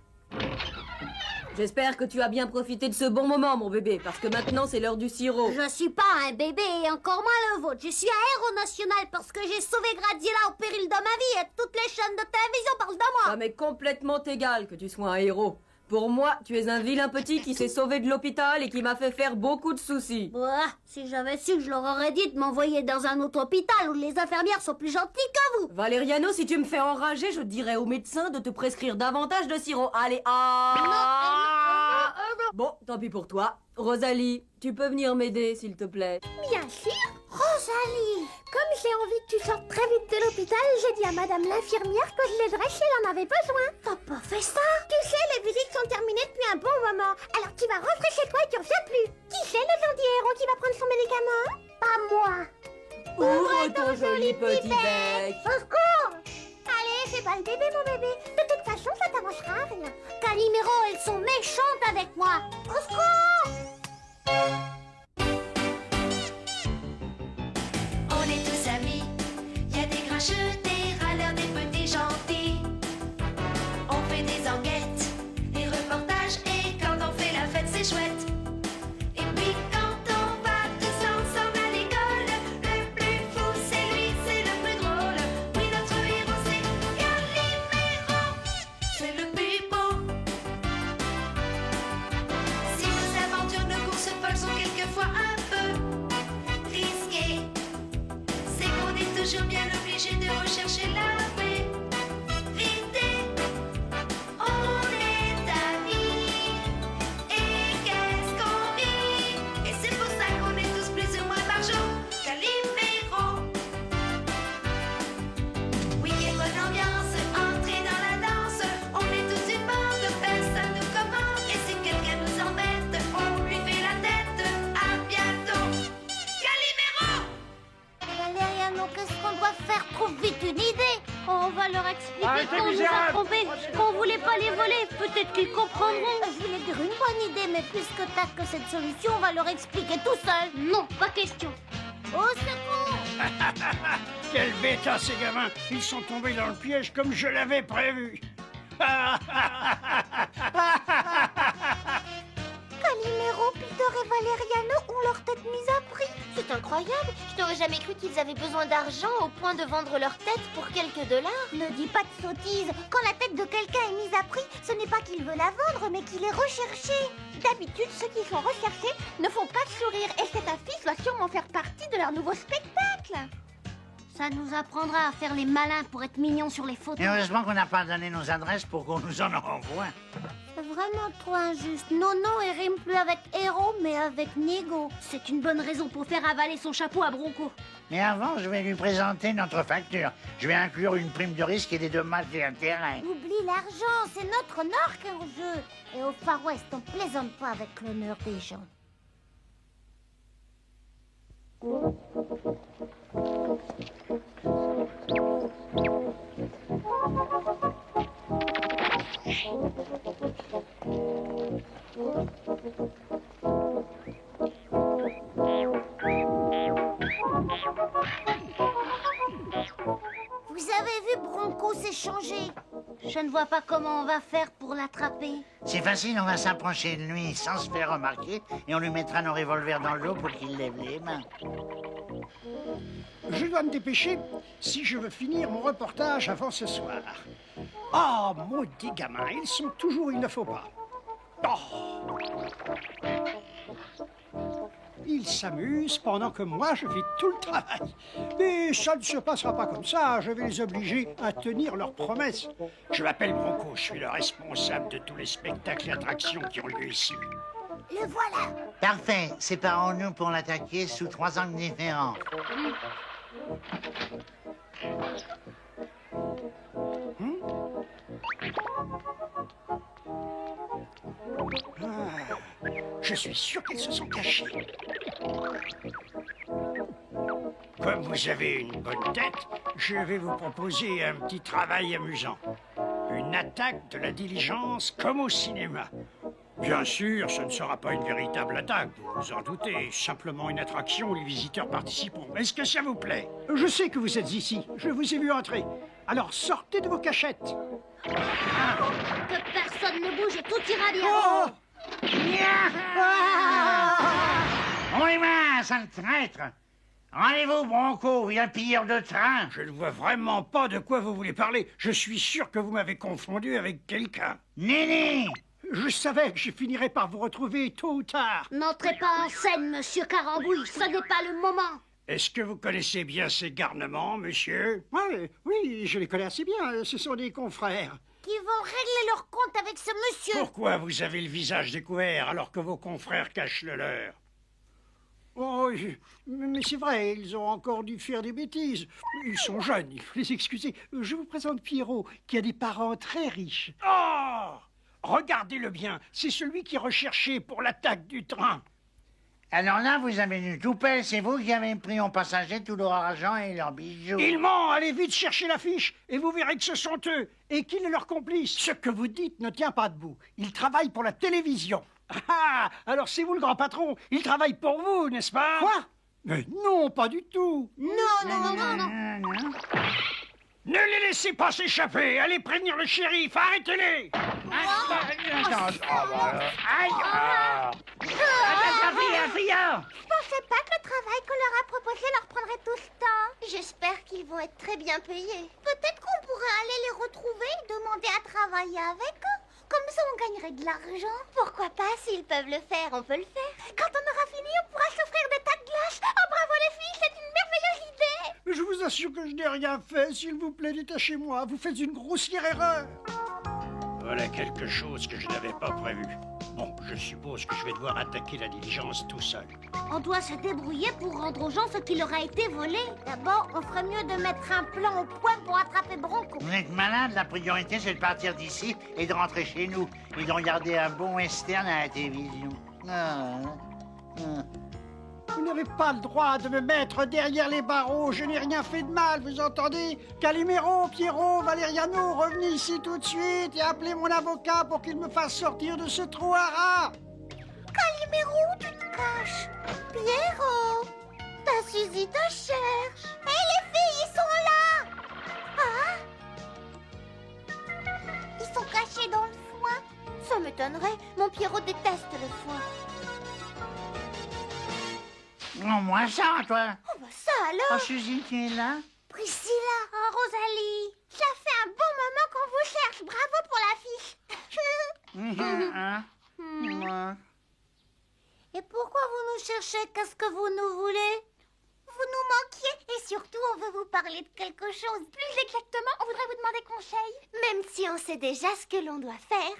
J'espère que tu as bien profité de ce bon moment, mon bébé, parce que maintenant c'est l'heure du sirop. Je suis pas un bébé et encore moins le vôtre. Je suis un héros national parce que j'ai sauvé Graziella au péril de ma vie et toutes les chaînes de télévision parlent de moi. Ça m'est complètement égal que tu sois un héros. Pour moi, tu es un vilain petit qui s'est sauvé de l'hôpital et qui m'a fait faire beaucoup de soucis. Ouah, si j'avais su, je leur aurais dit de m'envoyer dans un autre hôpital où les infirmières sont plus gentilles que vous. Valériano, si tu me fais enrager, je dirais au médecin de te prescrire davantage de sirop. Allez, Bon, tant pis pour toi. Rosalie, tu peux venir m'aider, s'il te plaît. Bien sûr. Rosalie, comme j'ai envie que tu sortes très vite de l'hôpital, j'ai dit à madame l'infirmière que je l'aiderais si elle en avait besoin. T'as pas fait ça? Tu sais, les visites sont terminées depuis un bon moment. Alors tu vas rentrer chez toi et tu refais plus. Qui c'est le gentil héros qui va prendre son médicament? Pas moi. Ouvre ton joli petit bec. Au secours! Allez, fais pas le bébé, mon bébé. De toute façon, ça t'arrangera rien. Calimero, elles sont méchantes avec moi. Au secours! On est tous amis, y a des grincheux, des râleurs, des petits gentils. On fait des enquêtes, des reportages, et quand on fait la fête, c'est chouette. Et puis quand on va tous ensemble à l'école, le plus fou c'est lui, c'est le plus drôle. Oui, notre héros c'est Calimero, c'est le plus beau. Si nos aventures, nos courses folles sont quelquefois un peu risquées, c'est qu'on est toujours bien obligé de rechercher la vérité. On est amis, et qu'est-ce qu'on rit. Et c'est pour ça qu'on est tous plus ou moins par jour Calimero. Week-end, bonne ambiance, entrer dans la danse. On est tous une bande, personne nous commande. Et si quelqu'un nous embête, on lui fait la tête. À bientôt, Calimero. Valériano, qu'est-ce qu'on doit faire? Trouve vite une idée. On va leur expliquer Arrêtez, qu'on nous a misérable. trompés, qu'on voulait pas les voler. Peut-être qu'ils comprendront. Je voulais dire une bonne idée, mais puisque t'as que cette solution, on va leur expliquer tout seul. Non, pas question. Au secours! Quel bêta, ces gamins. Ils sont tombés dans le piège comme je l'avais prévu. Calimero, Peter et Valériano ont leur tête mise à prix. C'est incroyable. Je n'aurais jamais cru qu'ils avaient besoin d'argent au point de vendre leur tête pour quelques dollars. Ne dis pas de sottises. Quand la tête de quelqu'un est mise à prix, ce n'est pas qu'il veut la vendre, mais qu'il est recherché. D'habitude, ceux qui sont recherchés ne font pas sourire et cette affiche doit sûrement faire partie de leur nouveau spectacle. Ça nous apprendra à faire les malins pour être mignons sur les Et photos. heureusement qu'on n'a pas donné nos adresses pour qu'on nous en envoie. C'est vraiment trop injuste. Nono, il rime plus avec héros, mais mais avec Nigo. C'est une bonne raison pour faire avaler son chapeau à Bronco. Mais avant, je vais lui présenter notre facture. Je vais inclure une prime de risque et des dommages et intérêts. Oublie l'argent, c'est notre honneur qui est en jeu. Et au Far West, on plaisante pas avec l'honneur des gens. Vous avez vu Bronco s'échanger? Je ne vois pas comment on va faire pour l'attraper. C'est facile, on va s'approcher de lui sans se faire remarquer et on lui mettra nos revolvers dans le dos pour qu'il lève les mains. Je dois me dépêcher si je veux finir mon reportage avant ce soir. Ah, maudits gamins, ils sont toujours il ne faut pas. Oh. Ils s'amusent pendant que moi je fais tout le travail. Mais ça ne se passera pas comme ça, je vais les obliger à tenir leurs promesses. Je m'appelle Bronco, je suis le responsable de tous les spectacles et attractions qui ont lieu ici. Le voilà. Parfait, séparons-nous pour l'attaquer sous 3 angles différents. Je suis sûr qu'ils se sont cachés. Comme vous avez une bonne tête, je vais vous proposer un petit travail amusant. Une attaque de la diligence comme au cinéma. Bien sûr, ce ne sera pas une véritable attaque, vous vous en doutez. Simplement une attraction où les visiteurs participeront. Est-ce que ça vous plaît? Je sais que vous êtes ici. Je vous ai vu entrer. Alors sortez de vos cachettes. Que personne ne bouge et tout ira bien. Oh! On les mains, sale traître! Rendez-vous, Bronco, vieux pilleur de train! Je ne vois vraiment pas de quoi vous voulez parler. Je suis sûr que vous m'avez confondu avec quelqu'un. Néné! Je savais que je finirais par vous retrouver tôt ou tard. N'entrez pas en scène, monsieur Carambouille, ce n'est pas le moment. Est-ce que vous connaissez bien ces garnements, monsieur? Oui, je les connais assez bien. Ce sont des confrères. Qui vont régler leur compte avec ce monsieur. Pourquoi vous avez le visage découvert alors que vos confrères cachent le leur? Oh, mais c'est vrai, ils ont encore dû faire des bêtises. Ils sont jeunes, il faut les excuser. Je vous présente Pierrot, qui a des parents très riches. Oh! Regardez-le bien, c'est celui qui est recherché pour l'attaque du train. Alors là, vous avez du toupet, c'est vous qui avez pris en passager tout leur argent et leurs bijoux. Ils ment, allez vite chercher l'affiche et vous verrez que ce sont eux et qu'ils est leur complice. Ce que vous dites ne tient pas debout. Ils travaillent pour la télévision. Ah, alors c'est vous le grand patron. Ils travaillent pour vous, n'est-ce pas? Quoi? Mais non, pas du tout. Non. Ne les laissez pas s'échapper. Allez prévenir le shérif, arrêtez-les. Je pensais pas que le travail qu'on leur a proposé leur prendrait tout ce temps. J'espère qu'ils vont être très bien payés. Peut-être qu'on pourrait aller les retrouver et demander à travailler avec eux. Comme ça, on gagnerait de l'argent. Pourquoi pas? S'ils peuvent le faire, on peut le faire. Quand on aura fini, on pourra s'offrir des tas de glaces. Oh, bravo les filles, c'est une merveilleuse idée. Mais je vous assure que je n'ai rien fait. S'il vous plaît, détachez-moi. Vous faites une grossière erreur. Voilà quelque chose que je n'avais pas prévu. Bon, je suppose que je vais devoir attaquer la diligence tout seul. On doit se débrouiller pour rendre aux gens ce qui leur a été volé. D'abord, on ferait mieux de mettre un plan au point pour attraper Bronco. Vous êtes malade, la priorité c'est de partir d'ici et de rentrer chez nous et de regarder un bon western à la télévision. Vous n'avez pas le droit de me mettre derrière les barreaux. Je n'ai rien fait de mal, vous entendez? Calimero, Pierrot, Valeriano, revenez ici tout de suite et appelez mon avocat pour qu'il me fasse sortir de ce trou à rats. Calimero, tu te caches. Pierrot, ta Suzy te cherche. Hé les filles, ils sont là. Ah? Ils sont cachés dans le foin. Ça m'étonnerait, mon Pierrot déteste le foin. Non, moi ça, toi. Oh bah ça alors. Oh, Suzy, tu es là? Priscilla. Oh, Rosalie. Ça fait un bon moment qu'on vous cherche. Bravo pour l'affiche. Et pourquoi vous nous cherchez? Qu'est-ce que vous nous voulez? Vous nous manquiez et surtout on veut vous parler de quelque chose. Plus exactement, on voudrait vous demander conseil. Même si on sait déjà ce que l'on doit faire.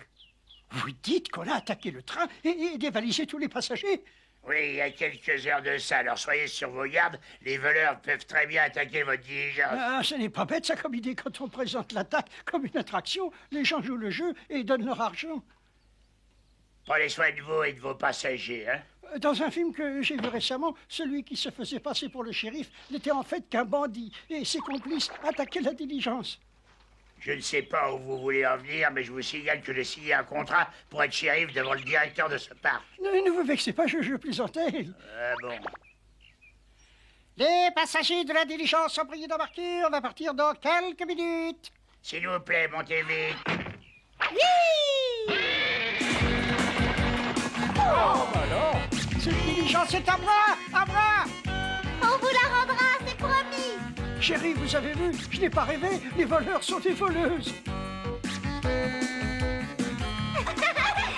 Vous dites qu'on a attaqué le train et dévalisé tous les passagers? Oui, il y a quelques heures de ça, alors soyez sur vos gardes, les voleurs peuvent très bien attaquer votre diligence. Ah, ce n'est pas bête, ça, comme idée. Quand on présente l'attaque comme une attraction, les gens jouent le jeu et donnent leur argent. Prenez soin de vous et de vos passagers, hein. Dans un film que j'ai vu récemment, celui qui se faisait passer pour le shérif n'était en fait qu'un bandit, et ses complices attaquaient la diligence. Je ne sais pas où vous voulez en venir, mais je vous signale que j'ai signé un contrat pour être shérif devant le directeur de ce parc. Ne vous vexez pas, je plaisantais. Bon. Les passagers de la diligence sont priés d'embarquer, on va partir dans quelques minutes. S'il vous plaît, montez vite. Oui! Oh, bah non! Cette diligence est à moi! À moi! On vous la rendra, c'est promis. Chérie, vous avez vu? Je n'ai pas rêvé, les voleurs sont des voleuses.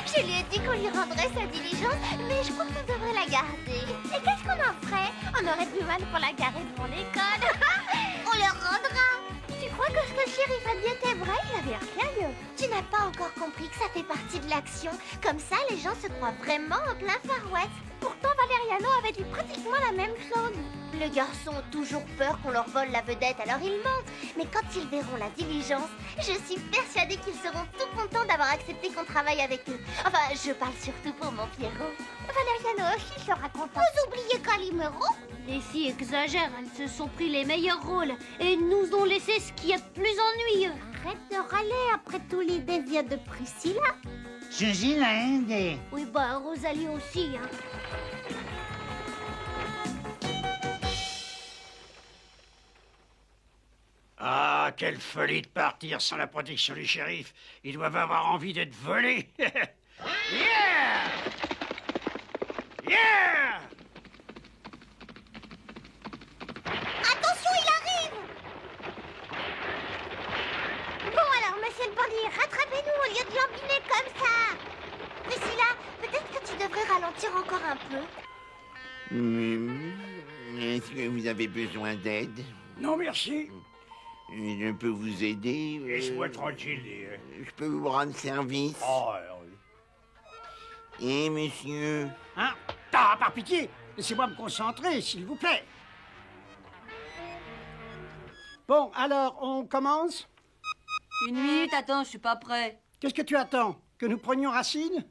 Je lui ai dit qu'on lui rendrait sa diligence, mais je crois qu'on devrait la garder. Et qu'est-ce qu'on en ferait? On aurait du mal pour la garer devant l'école. On leur rendra. Tu crois que ce que le shérif a dit était vrai? Il avait rien mieux. Tu n'as pas encore compris que ça fait partie de l'action. Comme ça, les gens se croient vraiment en plein Far West. Pourtant, Valeriano avait dit pratiquement la même chose. Les garçons ont toujours peur qu'on leur vole la vedette, alors ils mentent. Mais quand ils verront la diligence, je suis persuadée qu'ils seront tout contents d'avoir accepté qu'on travaille avec eux. Enfin, je parle surtout pour mon Pierrot. Valeriano aussi sera content. Vous oubliez Calimero? Les filles exagèrent, elles se sont pris les meilleurs rôles et nous ont laissé ce qu'il y a de plus ennuyeux. Arrête de râler, après tout l'idée vient de Priscilla. Suzy l'a aidé. Oui, bah Rosalie aussi, hein. Ah, quelle folie de partir sans la protection du shérif. Ils doivent avoir envie d'être volés. Yeah! Yeah! Attention, il arrive! Bon alors, monsieur le bandit, rattrapez-nous au lieu de l'embiner comme ça! Priscilla, peut-être que tu devrais ralentir encore un peu. Est-ce que vous avez besoin d'aide? Non, merci. Je peux vous aider? Laisse-moi tranquille. Je peux vous rendre service? Oh, Eh, monsieur? Hein? Ah, par pitié, laissez-moi me concentrer, s'il vous plaît. Bon, alors, on commence? Une minute, attends, je suis pas prêt. Qu'est-ce que tu attends? Que nous prenions Racine?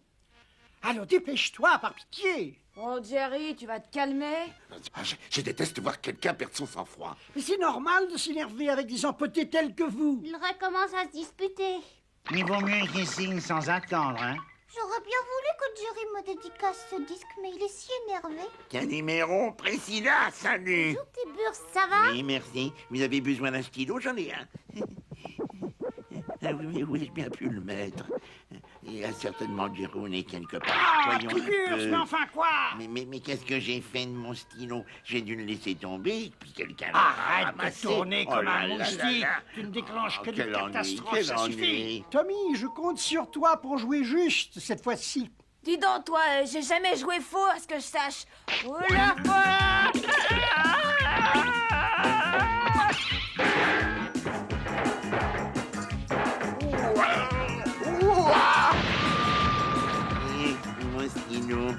Alors, dépêche-toi, par pitié. Oh, Jerry, tu vas te calmer? Ah, je déteste voir quelqu'un perdre son sang-froid. Mais c'est normal de s'énerver avec des empotés tels que vous. Ils recommencent à se disputer. Il vaut mieux qu'il signe sans attendre, hein. J'aurais bien voulu que Jerry me dédicace ce disque, mais il est si énervé. Calimero, Priscilla, salut! Bonjour, Tiburce, ça va? Oui, merci. Vous avez besoin d'un stylo? J'en ai un. Ah oui, mais où est-ce bien pu le mettre? Il y a certainement du rounet quelque part. Ah, Voyons un Tiburce, peu. mais enfin quoi? Mais qu'est-ce que j'ai fait de mon stylo? J'ai dû le laisser tomber, puis quelqu'un l'a Arrête ramassé. de tourner Oh comme là un là là moustique. là. Tu ne déclenches que des Quel ennui, catastrophes, quel ça suffit. ennui. Tommy, je compte sur toi pour jouer juste cette fois-ci. Dis donc, toi, j'ai jamais joué faux, à ce que je sache. Oh là là! Et mon stylo.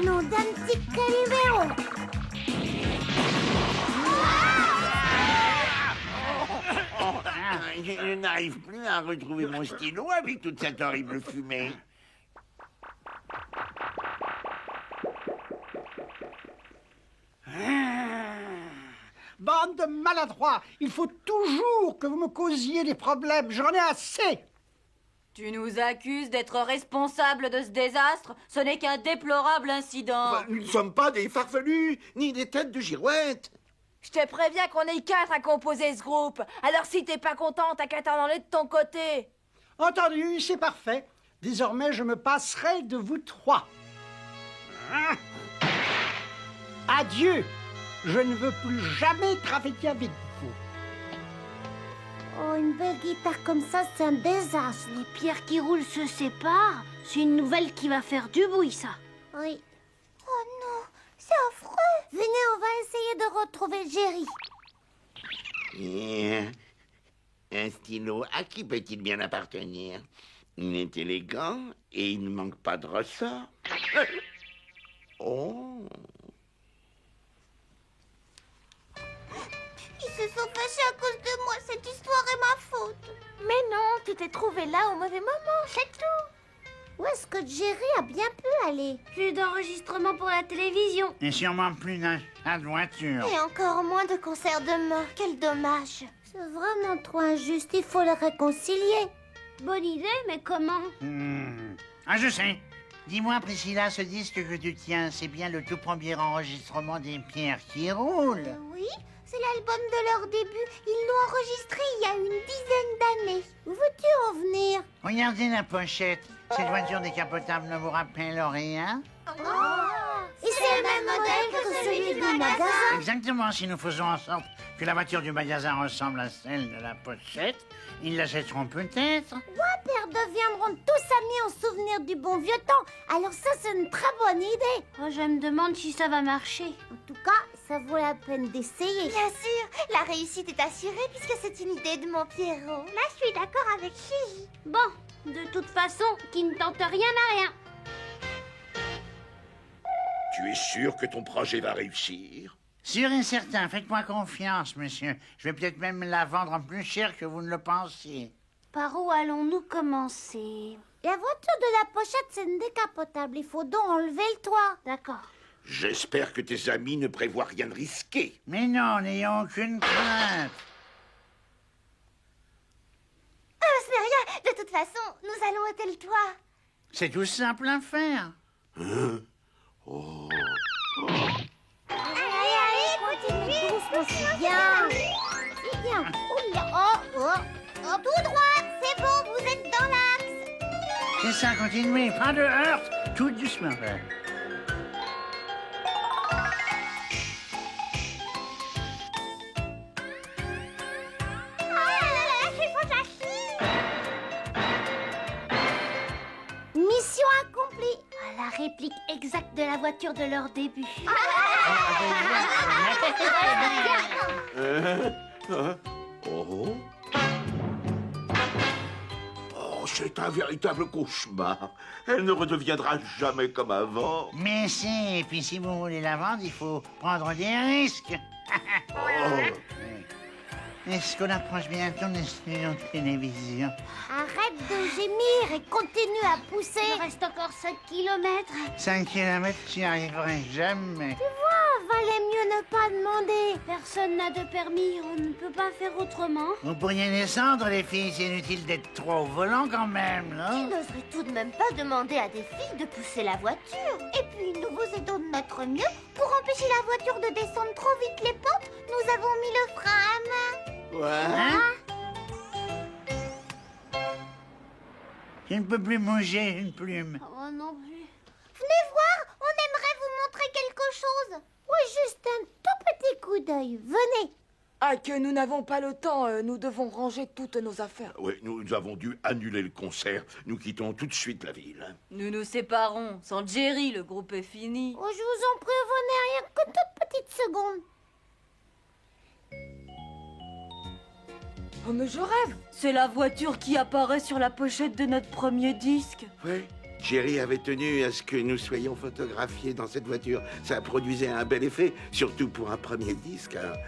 Nom d'un petit Calimero. Je n'arrive plus à retrouver mon stylo avec toute cette horrible fumée. Bande de maladroits, il faut toujours que vous me causiez des problèmes, j'en ai assez. Tu nous accuses d'être responsables de ce désastre? Ce n'est qu'un déplorable incident. Nous ne sommes pas des farfelus, ni des têtes de girouette. Je te préviens qu'on est 4 à composer ce groupe. Alors si t'es pas content, t'as qu'à t'en aller de ton côté. Entendu, c'est parfait. Désormais, je me passerai de vous trois. Hein? Adieu. Je ne veux plus jamais travailler avec vous. Oh, une belle guitare comme ça, c'est un désastre. Les pierres qui roulent se séparent. C'est une nouvelle qui va faire du bruit, ça. Oui. Oh non, c'est affreux. Venez, on va essayer de retrouver Jerry. Un stylo, à qui peut-il bien appartenir? Il est élégant et il ne manque pas de ressort. Oh. Ils se sont fâchés à cause de moi. Cette histoire est ma faute. Mais non, tu t'es trouvé là au mauvais moment, c'est tout. Où est-ce que Jerry a bien pu aller? Plus d'enregistrement pour la télévision. Et sûrement plus d'un chat de voiture. Et encore moins de concerts demain. Quel dommage. C'est vraiment trop injuste, il faut les réconcilier. Bonne idée, mais comment? Ah, je sais. Dis-moi, Priscilla, ce disque que tu tiens, c'est bien le tout premier enregistrement des Pierres qui roulent. Oui, c'est l'album de leur début. Ils l'ont enregistré il y a une dizaine d'années. Où veux-tu en venir? Regardez la pochette. Cette voiture décapotable ne vous rappelle rien? Et c'est le même modèle que celui du magasin. Exactement, si nous faisons en sorte que la voiture du magasin ressemble à celle de la pochette, ils l'achèteront peut-être. Ouais, père, deviendront tous amis en souvenir du bon vieux temps. Alors ça, c'est une très bonne idée. Oh, je me demande si ça va marcher. En tout cas, ça vaut la peine d'essayer. Bien sûr, la réussite est assurée puisque c'est une idée de mon Pierrot. Là, je suis d'accord avec Gigi. Bon, de toute façon, qui ne tente rien n'a rien. Tu es sûr que ton projet va réussir? Sûr et certain, faites-moi confiance, monsieur. Je vais peut-être même la vendre plus cher que vous ne le pensiez. Par où allons-nous commencer? La voiture de la pochette, c'est une décapotable. Il faut donc enlever le toit. D'accord. J'espère que tes amis ne prévoient rien de risqué. Mais non, n'ayons aucune crainte. Ce n'est rien. De toute façon, nous allons ôter le toit. C'est tout simple à faire. Oh. Allez, continue doucement, c'est bien. C'est bien. Oula, Oh, tout droit. C'est bon, vous êtes dans l'axe. C'est ça, continuez, pas de heurte. Tout doucement. Mission accomplie. Ah, la réplique exacte de la voiture de leur début. Oh. Oh, c'est un véritable cauchemar. Elle ne redeviendra jamais comme avant. Mais si, et puis si vous voulez la vendre, il faut prendre des risques. Est-ce qu'on approche bientôt des studios de télévision? Arrête de gémir et continue à pousser. Il reste encore 5 kilomètres. 5 kilomètres, j'y arriverai jamais. Tu vois, valait mieux ne pas demander. Personne n'a de permis, on ne peut pas faire autrement. Vous pourriez descendre, les filles, c'est inutile d'être trop au volant quand même, Tu non? n'oserais tout de même pas demander à des filles de pousser la voiture. Et puis, nous vous aidons de notre mieux. Pour empêcher la voiture de descendre trop vite les pentes, nous avons mis le frein à main. Hein? Je ne peux plus bouger une plume. Oh non plus. Venez voir, on aimerait vous montrer quelque chose. Oui, juste un tout petit coup d'œil. Venez. Ah, que nous n'avons pas le temps, nous devons ranger toutes nos affaires. Oui, nous avons dû annuler le concert. Nous quittons tout de suite la ville. Nous nous séparons. Sans Jerry, le groupe est fini. Oh, je vous en prie, venez rien que toute petite seconde. Oh, mais je rêve. C'est la voiture qui apparaît sur la pochette de notre premier disque. Oui, Jerry avait tenu à ce que nous soyons photographiés dans cette voiture. Ça produisait un bel effet, surtout pour un premier disque. Alors.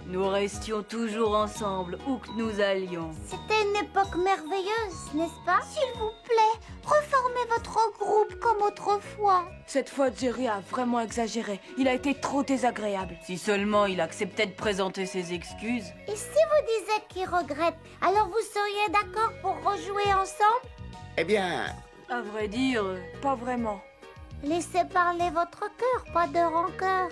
Nous restions toujours ensemble, où que nous allions. C'était une époque merveilleuse, n'est-ce pas? S'il vous plaît, reformez votre groupe comme autrefois. Cette fois, Jerry a vraiment exagéré. Il a été trop désagréable. Si seulement il acceptait de présenter ses excuses. Et si vous disiez qu'il regrette, alors vous seriez d'accord pour rejouer ensemble? Eh bien, À vrai dire, pas vraiment. Laissez parler votre cœur, pas de rancœur.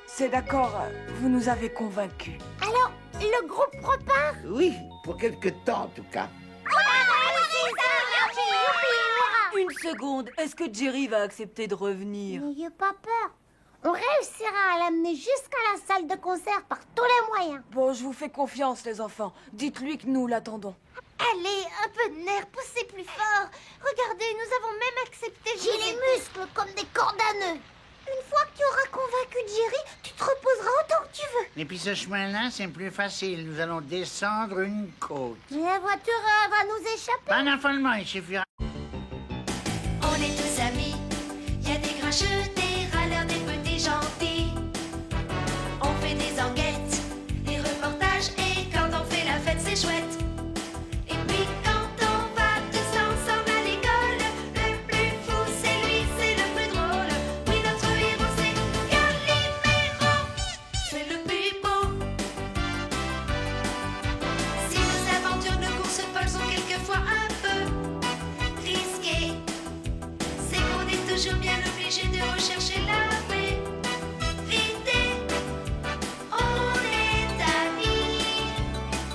C'est d'accord, vous nous avez convaincus. Alors, le groupe repart? oui, Pour quelque temps, en tout cas. Une seconde, est-ce que Jerry va accepter de revenir? N'ayez pas peur. On réussira à l'amener jusqu'à la salle de concert par tous les moyens. Bon, je vous fais confiance, les enfants. Dites-lui que nous l'attendons. Allez, un peu de nerf, poussez plus fort. Regardez, nous avons même accepté... J'ai les muscles comme des cordes à nœuds. Une fois que tu auras convaincu Jerry, tu te reposeras autant que tu veux. Et puis ce chemin-là, c'est plus facile. Nous allons descendre une côte. Mais la voiture va nous échapper. Pas d'affolement, il suffira. On est tous amis, y a des grincheux, des râleurs, des petits gentils. On fait des enquêtes, des reportages, et quand on fait la fête, c'est chouette. Et puis quand on va tous ensemble à l'école, le plus fou c'est lui, c'est le plus drôle. Oui, notre héros c'est Calimero, c'est le plus beau. Si nos aventures de course folles sont quelquefois un peu risquées, c'est qu'on est toujours bien obligé de rechercher la vérité. On est amis,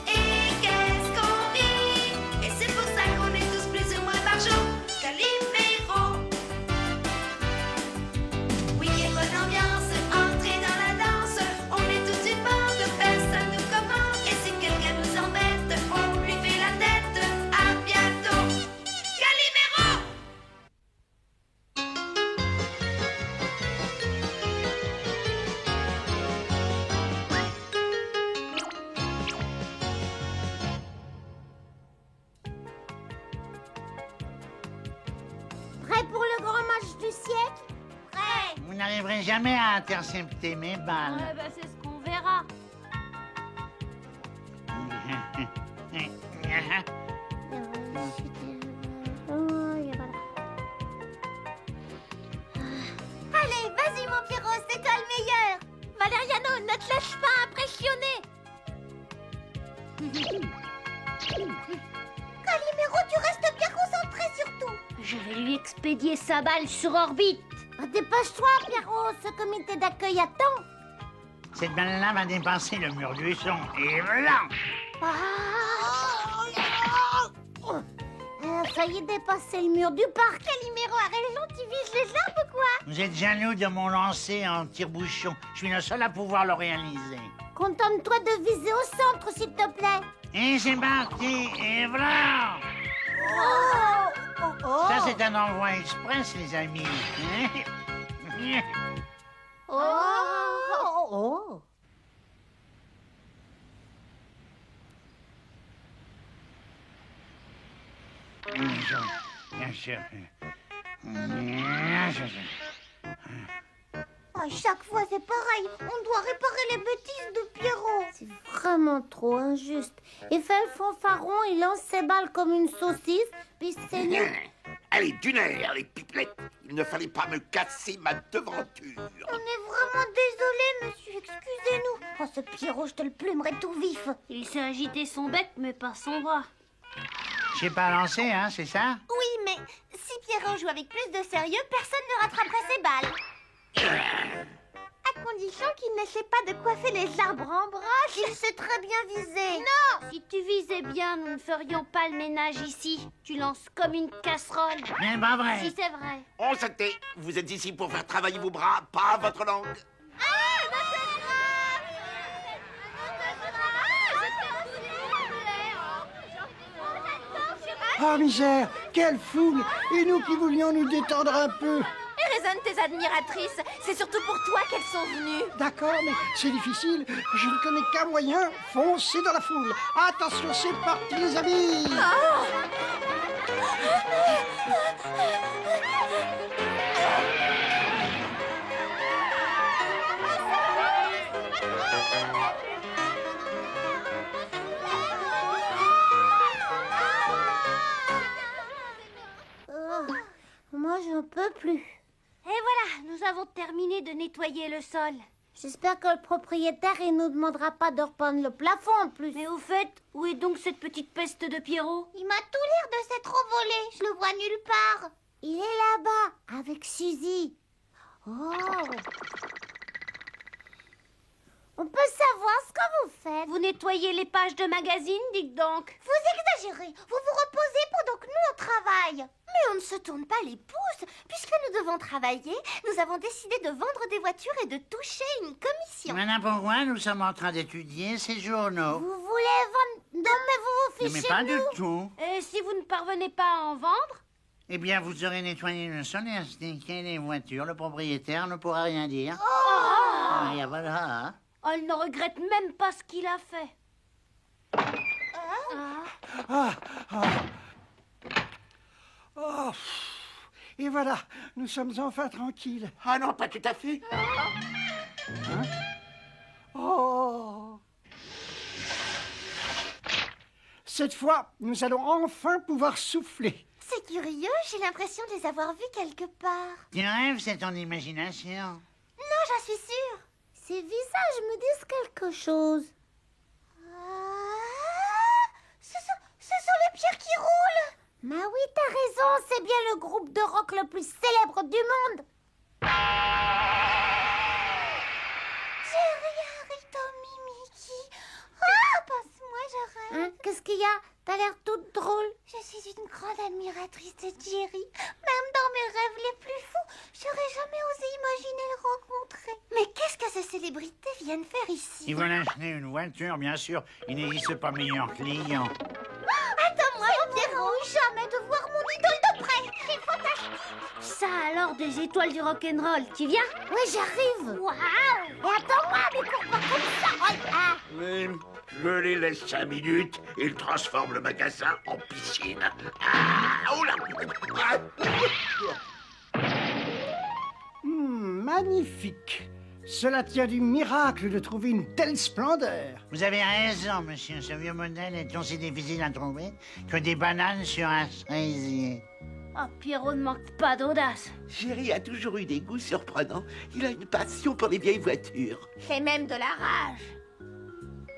et qu'est-ce qu'on rit. Et c'est pour ça qu'on est tous plus ou moins barjots. Calimero. Oui, quelle bonne ambiance, entrez dans la danse. On est tous une bande, personne nous commande. Et si quelqu'un nous embête, on lui fait la tête. À bientôt. Calimero. Prêt pour le grand match du siècle? Prêt. Vous n'arriverez jamais à intercepter mes balles. Ouais, bah c'est ce qu'on verra. Allez, vas-y mon Pierrot, c'est toi le meilleur. Valériano, ne te laisse pas impressionner. Calimero, tu restes bien concentré surtout. Je vais lui expédier sa balle sur orbite. Dépêche-toi, Pierrot. Ce comité d'accueil attend. Cette balle-là va dépasser le mur du son. Et voilà. Elle a failli dépasser le mur du parc. Calimero a raison, tu vises les arbres ou quoi? Vous êtes jaloux de mon lancer en tire-bouchon. Je suis le seul à pouvoir le réaliser. Contente-toi de viser au centre, s'il te plaît. Et c'est parti. Et voilà. Ça, c'est un envoi express, les amis. Oh. Bien sûr. À chaque fois, c'est pareil. On doit réparer les bêtises de Pierrot. C'est vraiment trop injuste. Il fait le fanfaron, il lance ses balles comme une saucisse, puis c'est nous. Allez, d'une aire, les pipelettes. Il ne fallait pas me casser ma devanture. On est vraiment désolé, monsieur. Excusez-nous. Oh, ce Pierrot, je te le plumerai tout vif. Il s'est agité son bec, mais pas son bras. J'ai pas lancé, hein, c'est ça? Oui, mais si Pierrot joue avec plus de sérieux, personne ne rattraperait ses balles. À condition qu'il n'essaie pas de coiffer les arbres en broche. Il sait très bien viser. Non! Si tu visais bien, nous ne ferions pas le ménage ici. Tu lances comme une casserole. Mais pas vrai. Si c'est vrai. On se tait. Vous êtes ici pour faire travailler vos bras, pas votre langue. Ah, misère, quelle foule. Et nous qui voulions nous détendre un peu. Et raisonne tes admiratrices. C'est surtout pour toi qu'elles sont venues. D'accord, mais c'est difficile. Je ne connais qu'un moyen, foncer dans la foule. Attention, c'est parti, les amis. Moi, j'en peux plus. Et voilà, nous avons terminé de nettoyer le sol. J'espère que le propriétaire, il nous demandera pas de repeindre le plafond en plus. Mais au fait, où est donc cette petite peste de Pierrot? Il m'a tout l'air de s'être envolé. Je le vois nulle part. Il est là-bas, avec Suzy. Oh. On peut savoir ce que vous faites. Vous nettoyez les pages de magazines, dites donc. Vous exagérez. Vous vous reposez pendant que nous, on travaille. Mais on ne se tourne pas les pouces. Puisque nous devons travailler, nous avons décidé de vendre des voitures et de toucher une commission. Maintenant, pourquoi nous sommes en train d'étudier ces journaux? Vous voulez vendre... Non, mais vous vous Mais fichez pas de du nous. tout. Et si vous ne parvenez pas à en vendre? Eh bien, vous aurez nettoyé le sol et installé les voitures. Le propriétaire ne pourra rien dire. Oh, Et voilà. Oh, il ne regrette même pas ce qu'il a fait. Oh. Et voilà, nous sommes enfin tranquilles. Ah non, pas tout à fait. Oh. Cette fois, nous allons enfin pouvoir souffler. C'est curieux, j'ai l'impression de les avoir vus quelque part. Tu rêves, c'est ton imagination. Non, j'en suis sûre. Ces visages me disent quelque chose. Ce sont les pierres qui roulent. Mais oui, t'as raison, c'est bien le groupe de rock le plus célèbre du monde. Jerry, Harry, Tommy, Mickey. Ah, passe-moi, je rêve. Hein, qu'est-ce qu'il y a? T'as l'air toute drôle. Je suis une grande admiratrice de Jerry. Même dans mes rêves les plus fous, j'aurais jamais osé imaginer le rencontrer. Mais qu'est-ce que ces célébrités viennent faire ici? Ils veulent acheter une voiture, bien sûr. Il n'existe pas meilleur client. Attends-moi, Pierrot, jamais de voir mon idole de près. C'est fantastique. Ça alors, des étoiles du rock'n'roll, tu viens? Oui, j'arrive. Waouh. Et attends-moi, mais cours pas comme ça. Ah. Mais je les laisse 5 minutes et ils transforment le magasin en piscine. Ah, oh là. Magnifique. Cela tient du miracle de trouver une telle splendeur. Vous avez raison, monsieur. Ce vieux modèle est aussi difficile à trouver que des bananes sur un cerisier. Oh, Pierrot ne manque pas d'audace. Jerry a toujours eu des goûts surprenants. Il a une passion pour les vieilles voitures. C'est même de la rage.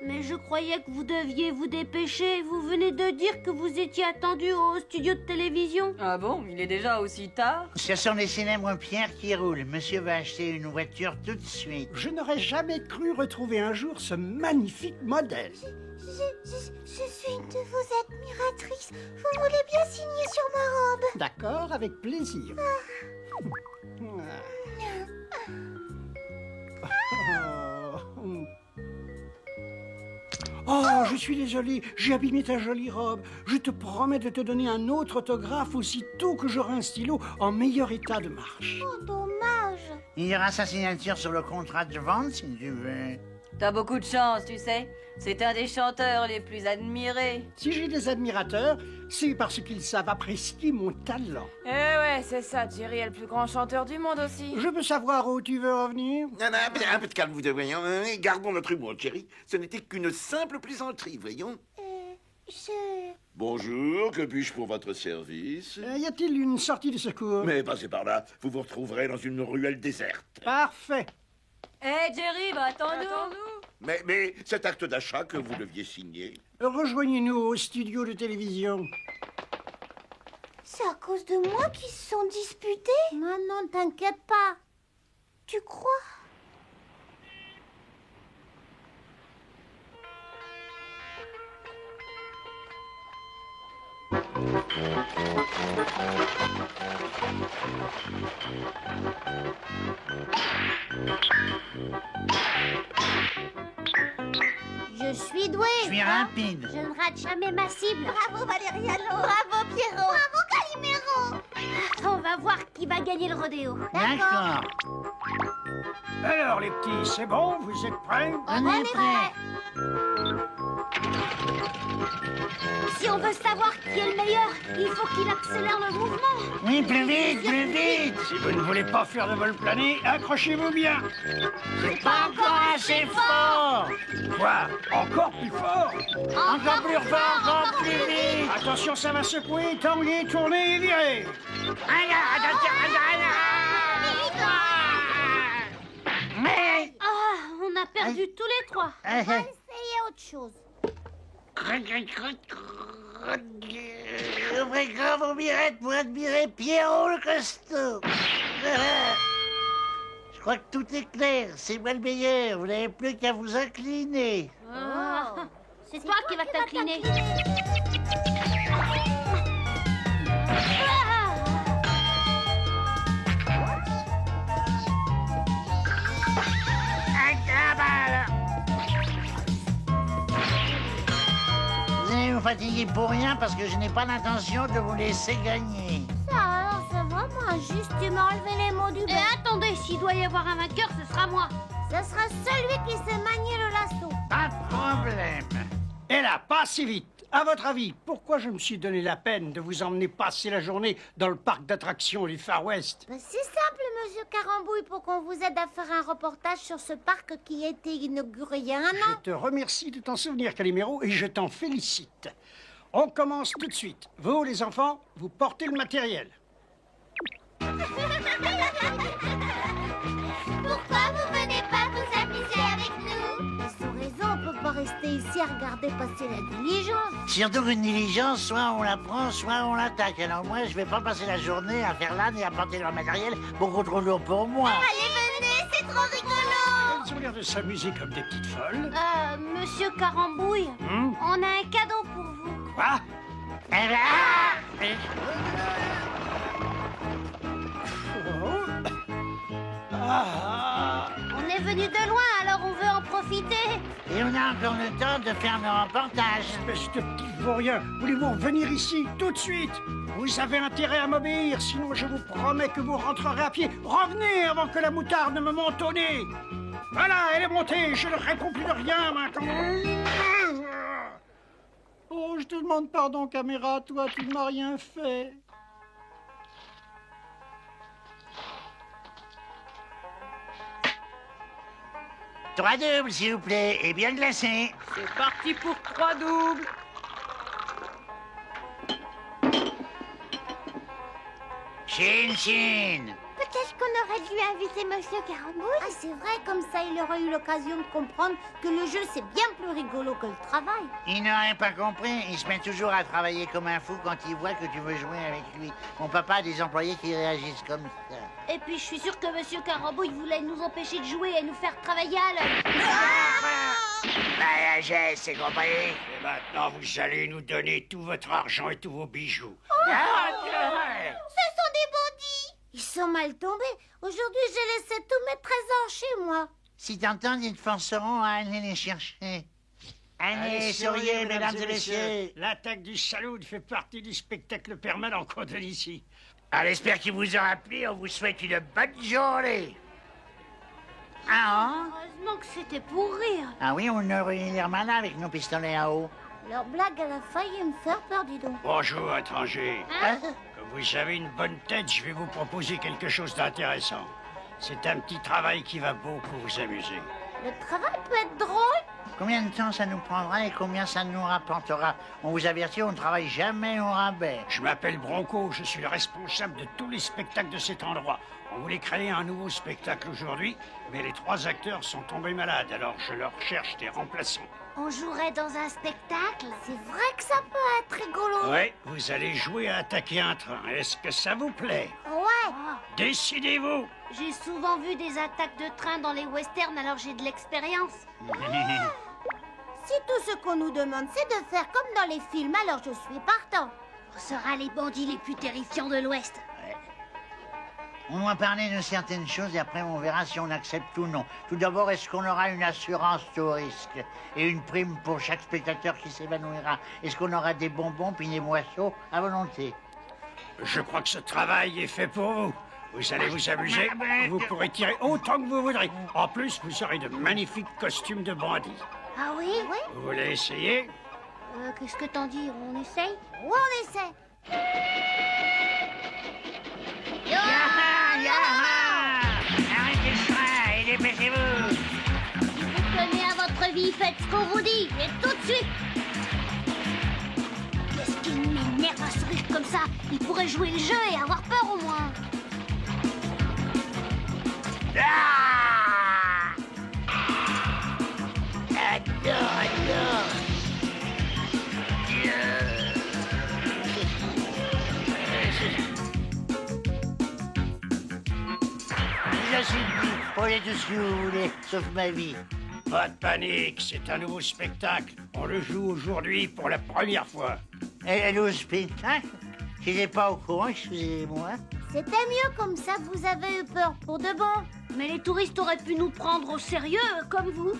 Mais je croyais que vous deviez vous dépêcher. Vous venez de dire que vous étiez attendu au studio de télévision. Ah bon, il est déjà aussi tard? Ce sont les célèbres pierres qui roulent. Monsieur va acheter une voiture tout de suite. Je n'aurais jamais cru retrouver un jour ce magnifique modèle. Je suis une de vos admiratrices. Vous voulez bien signer sur ma robe? D'accord, avec plaisir. Oh, je suis désolé, j'ai abîmé ta jolie robe. Je te promets de te donner un autre autographe aussitôt que j'aurai un stylo en meilleur état de marche. Oh, dommage. Il y aura sa signature sur le contrat de vente, si tu veux. T'as beaucoup de chance, tu sais. C'est un des chanteurs les plus admirés. Si j'ai des admirateurs, c'est parce qu'ils savent apprécier mon talent. Eh ouais, c'est ça, Jerry est le plus grand chanteur du monde aussi. Je peux savoir où tu veux revenir? Non, non, un peu de calme, vous deux, voyons. Gardons notre humour, Jerry. Ce n'était qu'une simple plaisanterie, voyons. Bonjour, que puis-je pour votre service? Y a-t-il une sortie de secours? Mais passez par là, vous vous retrouverez dans une ruelle déserte. Parfait. Hé, Jerry, bah attends-nous. Mais cet acte d'achat que vous deviez signer... Rejoignez-nous au studio de télévision. C'est à cause de moi qu'ils se sont disputés? Non, non, t'inquiète pas. Tu crois? Je suis douée. Je suis rapide. Je ne rate jamais ma cible. Bravo Valériano. Bravo Pierrot. Bravo Calimero. On va voir qui va gagner le rodéo. D'accord. Alors les petits, c'est bon? Vous êtes prêts? On est prêts. Si on veut savoir qui est le meilleur, il faut qu'il accélère le mouvement. Oui, plus vite, plus vite. Si vous ne voulez pas faire de vol plané, accrochez-vous bien. C'est pas encore assez fort. Quoi? Encore plus fort? Encore plus fort, encore plus vite. Attention, ça va secouer, tanguer, tourner et virer. Ah, on a perdu tous les trois. Essayez autre chose. Ouvrez grand vos mirettes pour admirer Pierrot le costaud. Je crois que tout est clair. C'est moi le meilleur. Vous n'avez plus qu'à vous incliner. C'est toi qui vas t'incliner. Vous allez vous fatiguer pour rien parce que je n'ai pas l'intention de vous laisser gagner. Ça, alors, c'est vraiment injuste. Tu m'as enlevé les mots du Et bec. attendez, s'il doit y avoir un vainqueur, ce sera moi. Ce sera celui qui sait manier le lasso. Pas de problème. Et là, pas si vite. À votre avis, pourquoi je me suis donné la peine de vous emmener passer la journée dans le parc d'attractions du Far West? Ben, c'est simple, monsieur Carambouille, pour qu'on vous aide à faire un reportage sur ce parc qui a été inauguré il y a un an. Je te remercie de t'en souvenir, Calimero, et je t'en félicite. On commence tout de suite. Vous, les enfants, vous portez le matériel. Pourquoi vous venez pas vous amuser avec nous? Ils ont raison, on peut pas rester ici à regarder passer la diligence. Surtout qu'une diligence, soit on la prend, soit on l'attaque. Alors moi, je vais pas passer la journée à faire l'âne et à porter leur matériel beaucoup trop lourd pour moi. Allez, venez, c'est trop rigolo. Elles ont l'air de s'amuser comme des petites folles. Monsieur Carambouille, on a un cadeau pour vous. Quoi? Eh ben, On est venu de loin, alors on veut en profiter. Et on a encore le temps de faire nos reportages. Espèce de petit vaurien, voulez-vous revenir ici tout de suite? Vous avez intérêt à m'obéir, sinon je vous promets que vous rentrerez à pied. Revenez avant que la moutarde ne me monte au nez. Voilà, elle est montée, je ne réponds plus de rien maintenant. Oh, je te demande pardon, caméra, toi, tu ne m'as rien fait. Trois doubles, s'il vous plaît, et bien glacé. C'est parti pour 3 doubles. Chine, chine. Peut-être qu'on aurait dû inviter monsieur Carambouille. Ah, c'est vrai, comme ça, il aurait eu l'occasion de comprendre que le jeu, c'est bien plus rigolo que le travail. Il n'aurait pas compris. Il se met toujours à travailler comme un fou quand il voit que tu veux jouer avec lui. Mon papa a des employés qui réagissent comme ça. Et puis je suis sûre que monsieur Carambouille voulait nous empêcher de jouer et nous faire travailler à l'heure. Bah, j'ai, c'est compris. Et maintenant, vous allez nous donner tout votre argent et tous vos bijoux. Ce sont des bandits. Ils sont mal tombés. Aujourd'hui, j'ai laissé tous mes trésors chez moi. Si t'entends, ils te forceront à aller les chercher. Allez, souriez, mesdames et messieurs. L'attaque du salaud fait partie du spectacle permanent qu'on donne ici. Alors, j'espère qu'il vous aura plu. On vous souhaite une bonne journée. Ah, Heureusement que c'était pour rire. ah oui, on aurait l'air malin avec nos pistolets à eau. Leur blague, elle a failli me faire peur, dis donc. Bonjour, étranger. Hein? Comme vous avez une bonne tête, je vais vous proposer quelque chose d'intéressant. C'est un petit travail qui va beaucoup vous amuser. Le travail peut être drôle. Combien de temps ça nous prendra et combien ça nous rapportera? On vous avertit, on ne travaille jamais au rabais. Je m'appelle Bronco, je suis le responsable de tous les spectacles de cet endroit. On voulait créer un nouveau spectacle aujourd'hui, mais les 3 acteurs sont tombés malades, alors je leur cherche des remplaçants. On jouerait dans un spectacle. C'est vrai que ça peut être rigolo. Oui, vous allez jouer à attaquer un train. Est-ce que ça vous plaît? Ouais. Décidez-vous! J'ai souvent vu des attaques de train dans les westerns, alors j'ai de l'expérience. Si tout ce qu'on nous demande, c'est de faire comme dans les films, alors je suis partant. On sera les bandits les plus terrifiants de l'Ouest. On doit parler de certaines choses et après on verra si on accepte ou non. Tout d'abord, est-ce qu'on aura une assurance tout risque et une prime pour chaque spectateur qui s'évanouira? Est-ce qu'on aura des bonbons puis des boissons à volonté? Je crois que ce travail est fait pour vous. Vous allez vous amuser, vous pourrez tirer autant que vous voudrez. En plus, vous aurez de magnifiques costumes de bandits. Ah oui? Oui. Vous voulez essayer? Qu'est-ce que t'en dis? On essaye? Ouais, on essaie. Yaha, yaha! Arrêtez le train et dépêchez-vous! Vous tenez à votre vie, faites ce qu'on vous dit, et tout de suite! Qu'est-ce qui m'énerve à sourire comme ça? Il pourrait jouer le jeu et avoir peur au moins. Ah! Adore! la Sylvie. Prenez tout ce que vous voulez, sauf ma vie. Pas de panique, c'est un nouveau spectacle. On le joue aujourd'hui pour la première fois. Et un nouveau spectacle? Je n'étais pas au courant, excusez-moi. C'était mieux comme ça, vous avez eu peur pour de bon. Mais les touristes auraient pu nous prendre au sérieux, comme vous.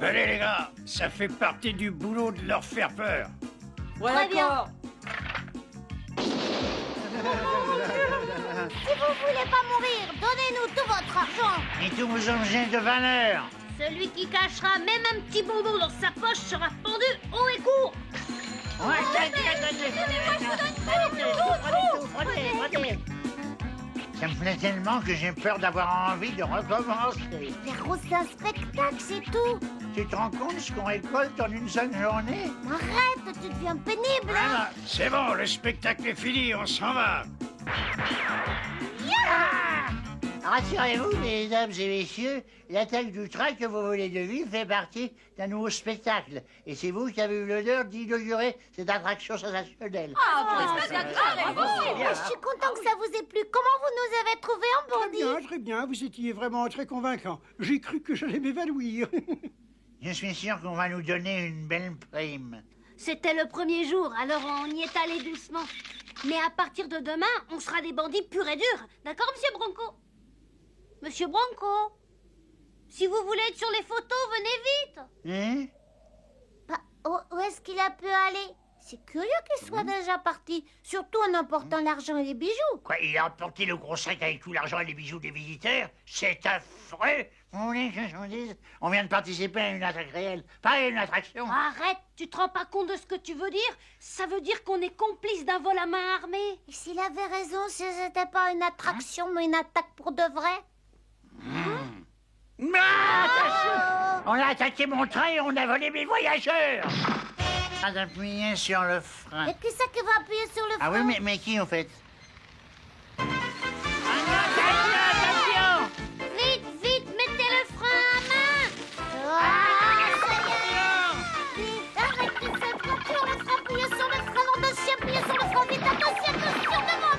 Allez les gars, ça fait partie du boulot de leur faire peur. Ouais, Très bien. d'accord. Si vous voulez pas mourir, donnez-nous tout votre argent. Et tous vos objets de valeur. Celui qui cachera même un petit bonbon dans sa poche sera pendu haut et court. Prenez. Ça me plaît tellement que j'ai peur d'avoir envie de recommencer. Véro, c'est un spectacle, c'est tout. Tu te rends compte ce qu'on récolte en une seule journée? Arrête, tu deviens pénible. Ah, c'est bon, le spectacle est fini, on s'en va. Rassurez-vous, mesdames et messieurs, l'attaque du train que vous venez de vivre fait partie d'un nouveau spectacle. Et c'est vous qui avez eu l'honneur d'inaugurer cette attraction sensationnelle. Je suis content que ça vous ait plu. Comment vous nous avez trouvés en bandit? Très bien, vous étiez vraiment très convaincant. J'ai cru que j'allais m'évanouir. Je suis sûr qu'on va nous donner une belle prime. C'était le premier jour, alors on y est allé doucement. Mais à partir de demain, on sera des bandits purs et durs. D'accord, monsieur Bronco? Monsieur Bronco, si vous voulez être sur les photos, venez vite. Hein? Où est-ce qu'il a pu aller? C'est curieux qu'il soit déjà parti, surtout en emportant l'argent et les bijoux. Quoi, il a emporté le gros sac avec tout l'argent et les bijoux des visiteurs? C'est affreux! Vous voulez que je vous dise? On vient de participer à une attaque réelle, pas à une attraction. Arrête, tu te rends pas compte de ce que tu veux dire? Ça veut dire qu'on est complice d'un vol à main armée. Et s'il avait raison, si c'était pas une attraction, mais une attaque pour de vrai? Attention! On a attaqué mon train et on a volé mes voyageurs! Appuyez sur le frein. Et qui c'est qui va appuyer sur le frein? Ah oui, mais qui, en fait? Attention! Vite, mettez le frein à main. Vite, arrêtez cette voiture, le frein, appuyez sur le frein, nom de chien, appuyez sur le frein, vite, attention, chaud devant!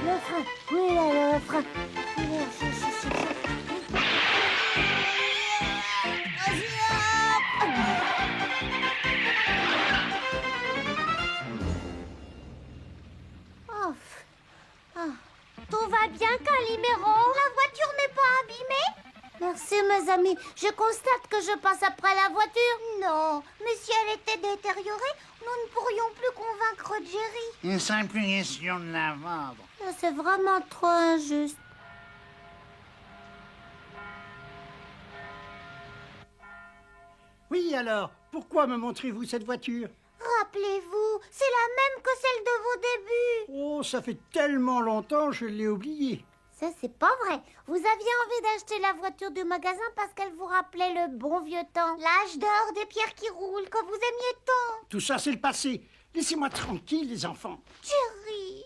Le frein, oui, là, le frein. Tout va bien, Calimero? La voiture n'est pas abîmée? Merci, mes amis. Je constate que je passe après la voiture. Non, mais si elle était détériorée, nous ne pourrions plus convaincre Jerry. Une simple question de la vendre. C'est vraiment trop injuste. Oui, alors, pourquoi me montrez-vous cette voiture? Rappelez-vous, c'est la même que celle de vos débuts. Oh, ça fait tellement longtemps, je l'ai oubliée. Ça, c'est pas vrai. Vous aviez envie d'acheter la voiture du magasin parce qu'elle vous rappelait le bon vieux temps. L'âge d'or des pierres qui roulent que vous aimiez tant. Tout ça, c'est le passé. Laissez-moi tranquille, les enfants. Jerry.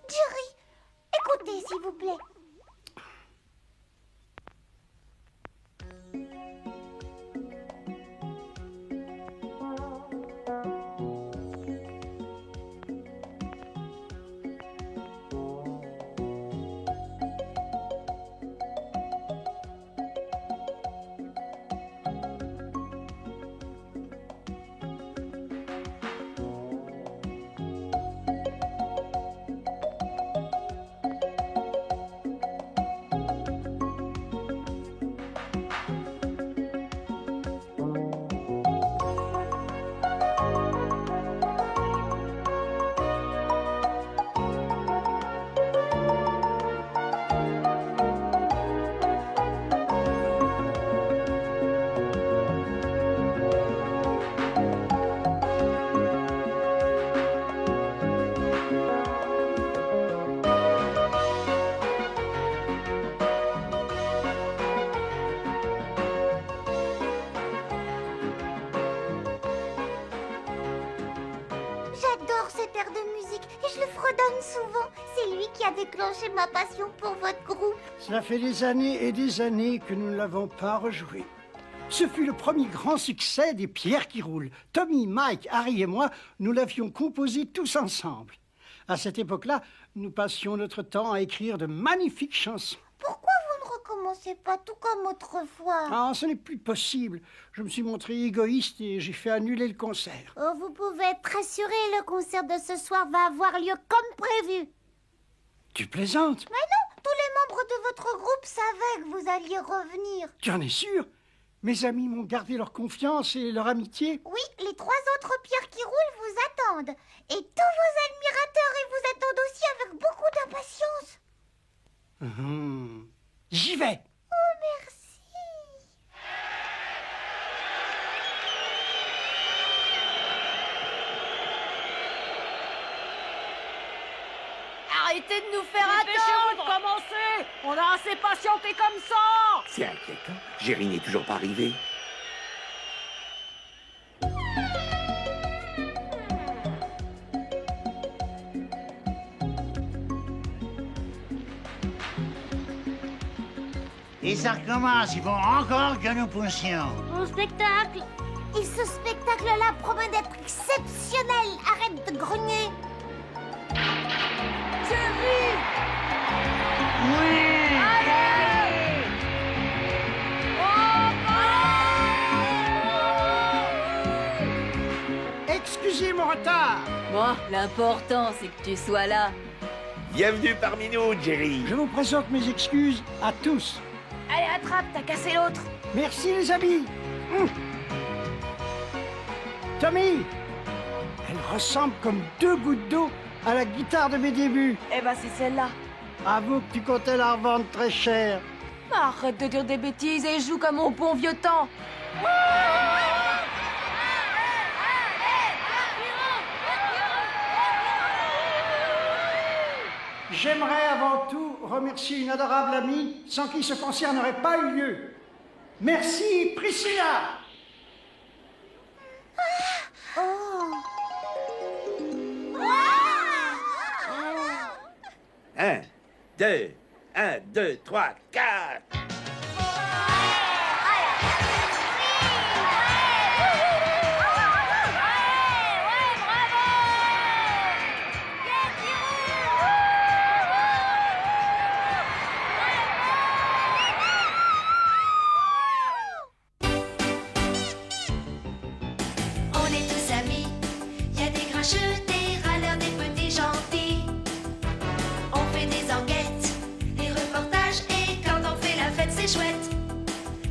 Jerry, écoutez, s'il vous plaît. J'adore cet air de musique et je le fredonne souvent. c'est lui qui a déclenché ma passion pour votre groupe. Cela fait des années et des années que nous ne l'avons pas rejoué. Ce fut le premier grand succès des Pierres qui roulent. Tommy, Mike, Harry et moi, nous l'avions composé tous ensemble. À cette époque-là, nous passions notre temps à écrire de magnifiques chansons. Pourquoi vous ne recommencez pas tout comme autrefois? Ah, ce n'est plus possible. Je me suis montré égoïste et j'ai fait annuler le concert. Oh, vous pouvez être assuré, le concert de ce soir va avoir lieu comme prévu. Tu plaisantes? Mais non, tous les membres de votre groupe savaient que vous alliez revenir. Tu en es sûr? Mes amis m'ont gardé leur confiance et leur amitié. Oui, les 3 autres Pierres qui roulent vous attendent. Et tous vos admirateurs et vous attendent aussi avec beaucoup d'impatience. J'y vais. Oh, merci. Arrêtez de nous faire attendre. Dépêchez-vous de commencer. On a assez patienté comme ça. C'est inquiétant. Jerry n'est toujours pas arrivé. Et ça recommence, il faut encore que nous poussions. Bon spectacle. Et ce spectacle-là promet d'être exceptionnel. Arrête de grogner. Jerry. Oui. Allez. Excusez mon retard. Bon, l'important, c'est que tu sois là. Bienvenue parmi nous, Jerry. Je vous présente mes excuses à tous. Allez, attrape, t'as cassé l'autre. Merci les amis. Tommy, elle ressemble comme 2 gouttes d'eau à la guitare de mes débuts. Eh ben, c'est celle-là. Avoue que tu comptais la revendre très cher. Arrête de dire des bêtises et joue comme au bon vieux temps. J'aimerais avant tout remercier une adorable amie sans qui ce concert n'aurait pas eu lieu. Merci Priscilla. Un, deux, 1, 2, 3, 4. On est tous amis, y a des grincheux, des râleurs, des petits gentils. On fait des enquêtes, des reportages, et quand on fait la fête, c'est chouette.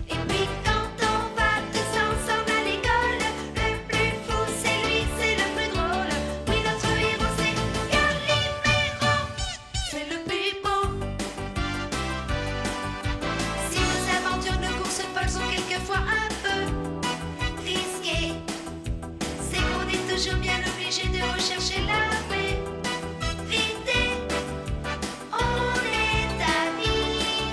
Et puis quand on va tous ensemble à l'école, le plus fou c'est lui, c'est le plus drôle. Oui, notre héros c'est Calimero, c'est le plus beau. Si nos aventures, nos courses folles sont quelquefois un peu risquées, c'est qu'on est toujours bien obligé de rechercher la vérité. On est amis,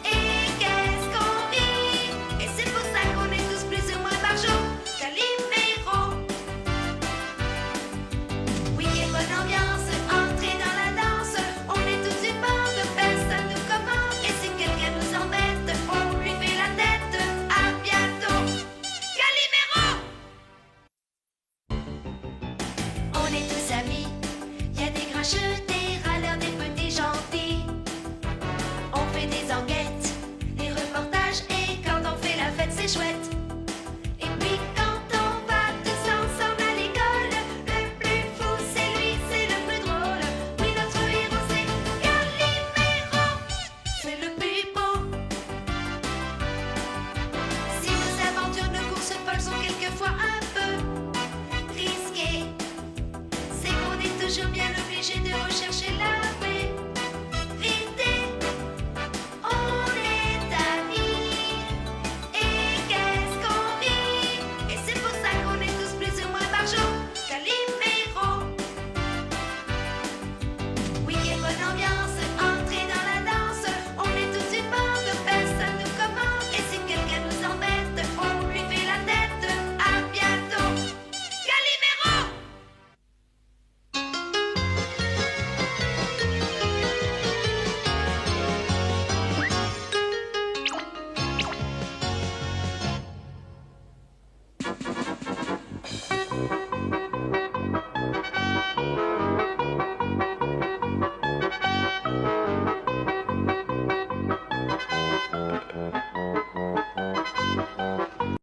et qu'est-ce qu'on rit. Et c'est pour ça qu'on est tous plus ou moins par jour Calimero. Oui, quelle bonne ambiance, entrez dans la danse. On est tous une bande, personne nous commande. Et si quelqu'un nous embête, on lui fait la tête. À bientôt, Calimero. On est tous amis, y a des grincheux,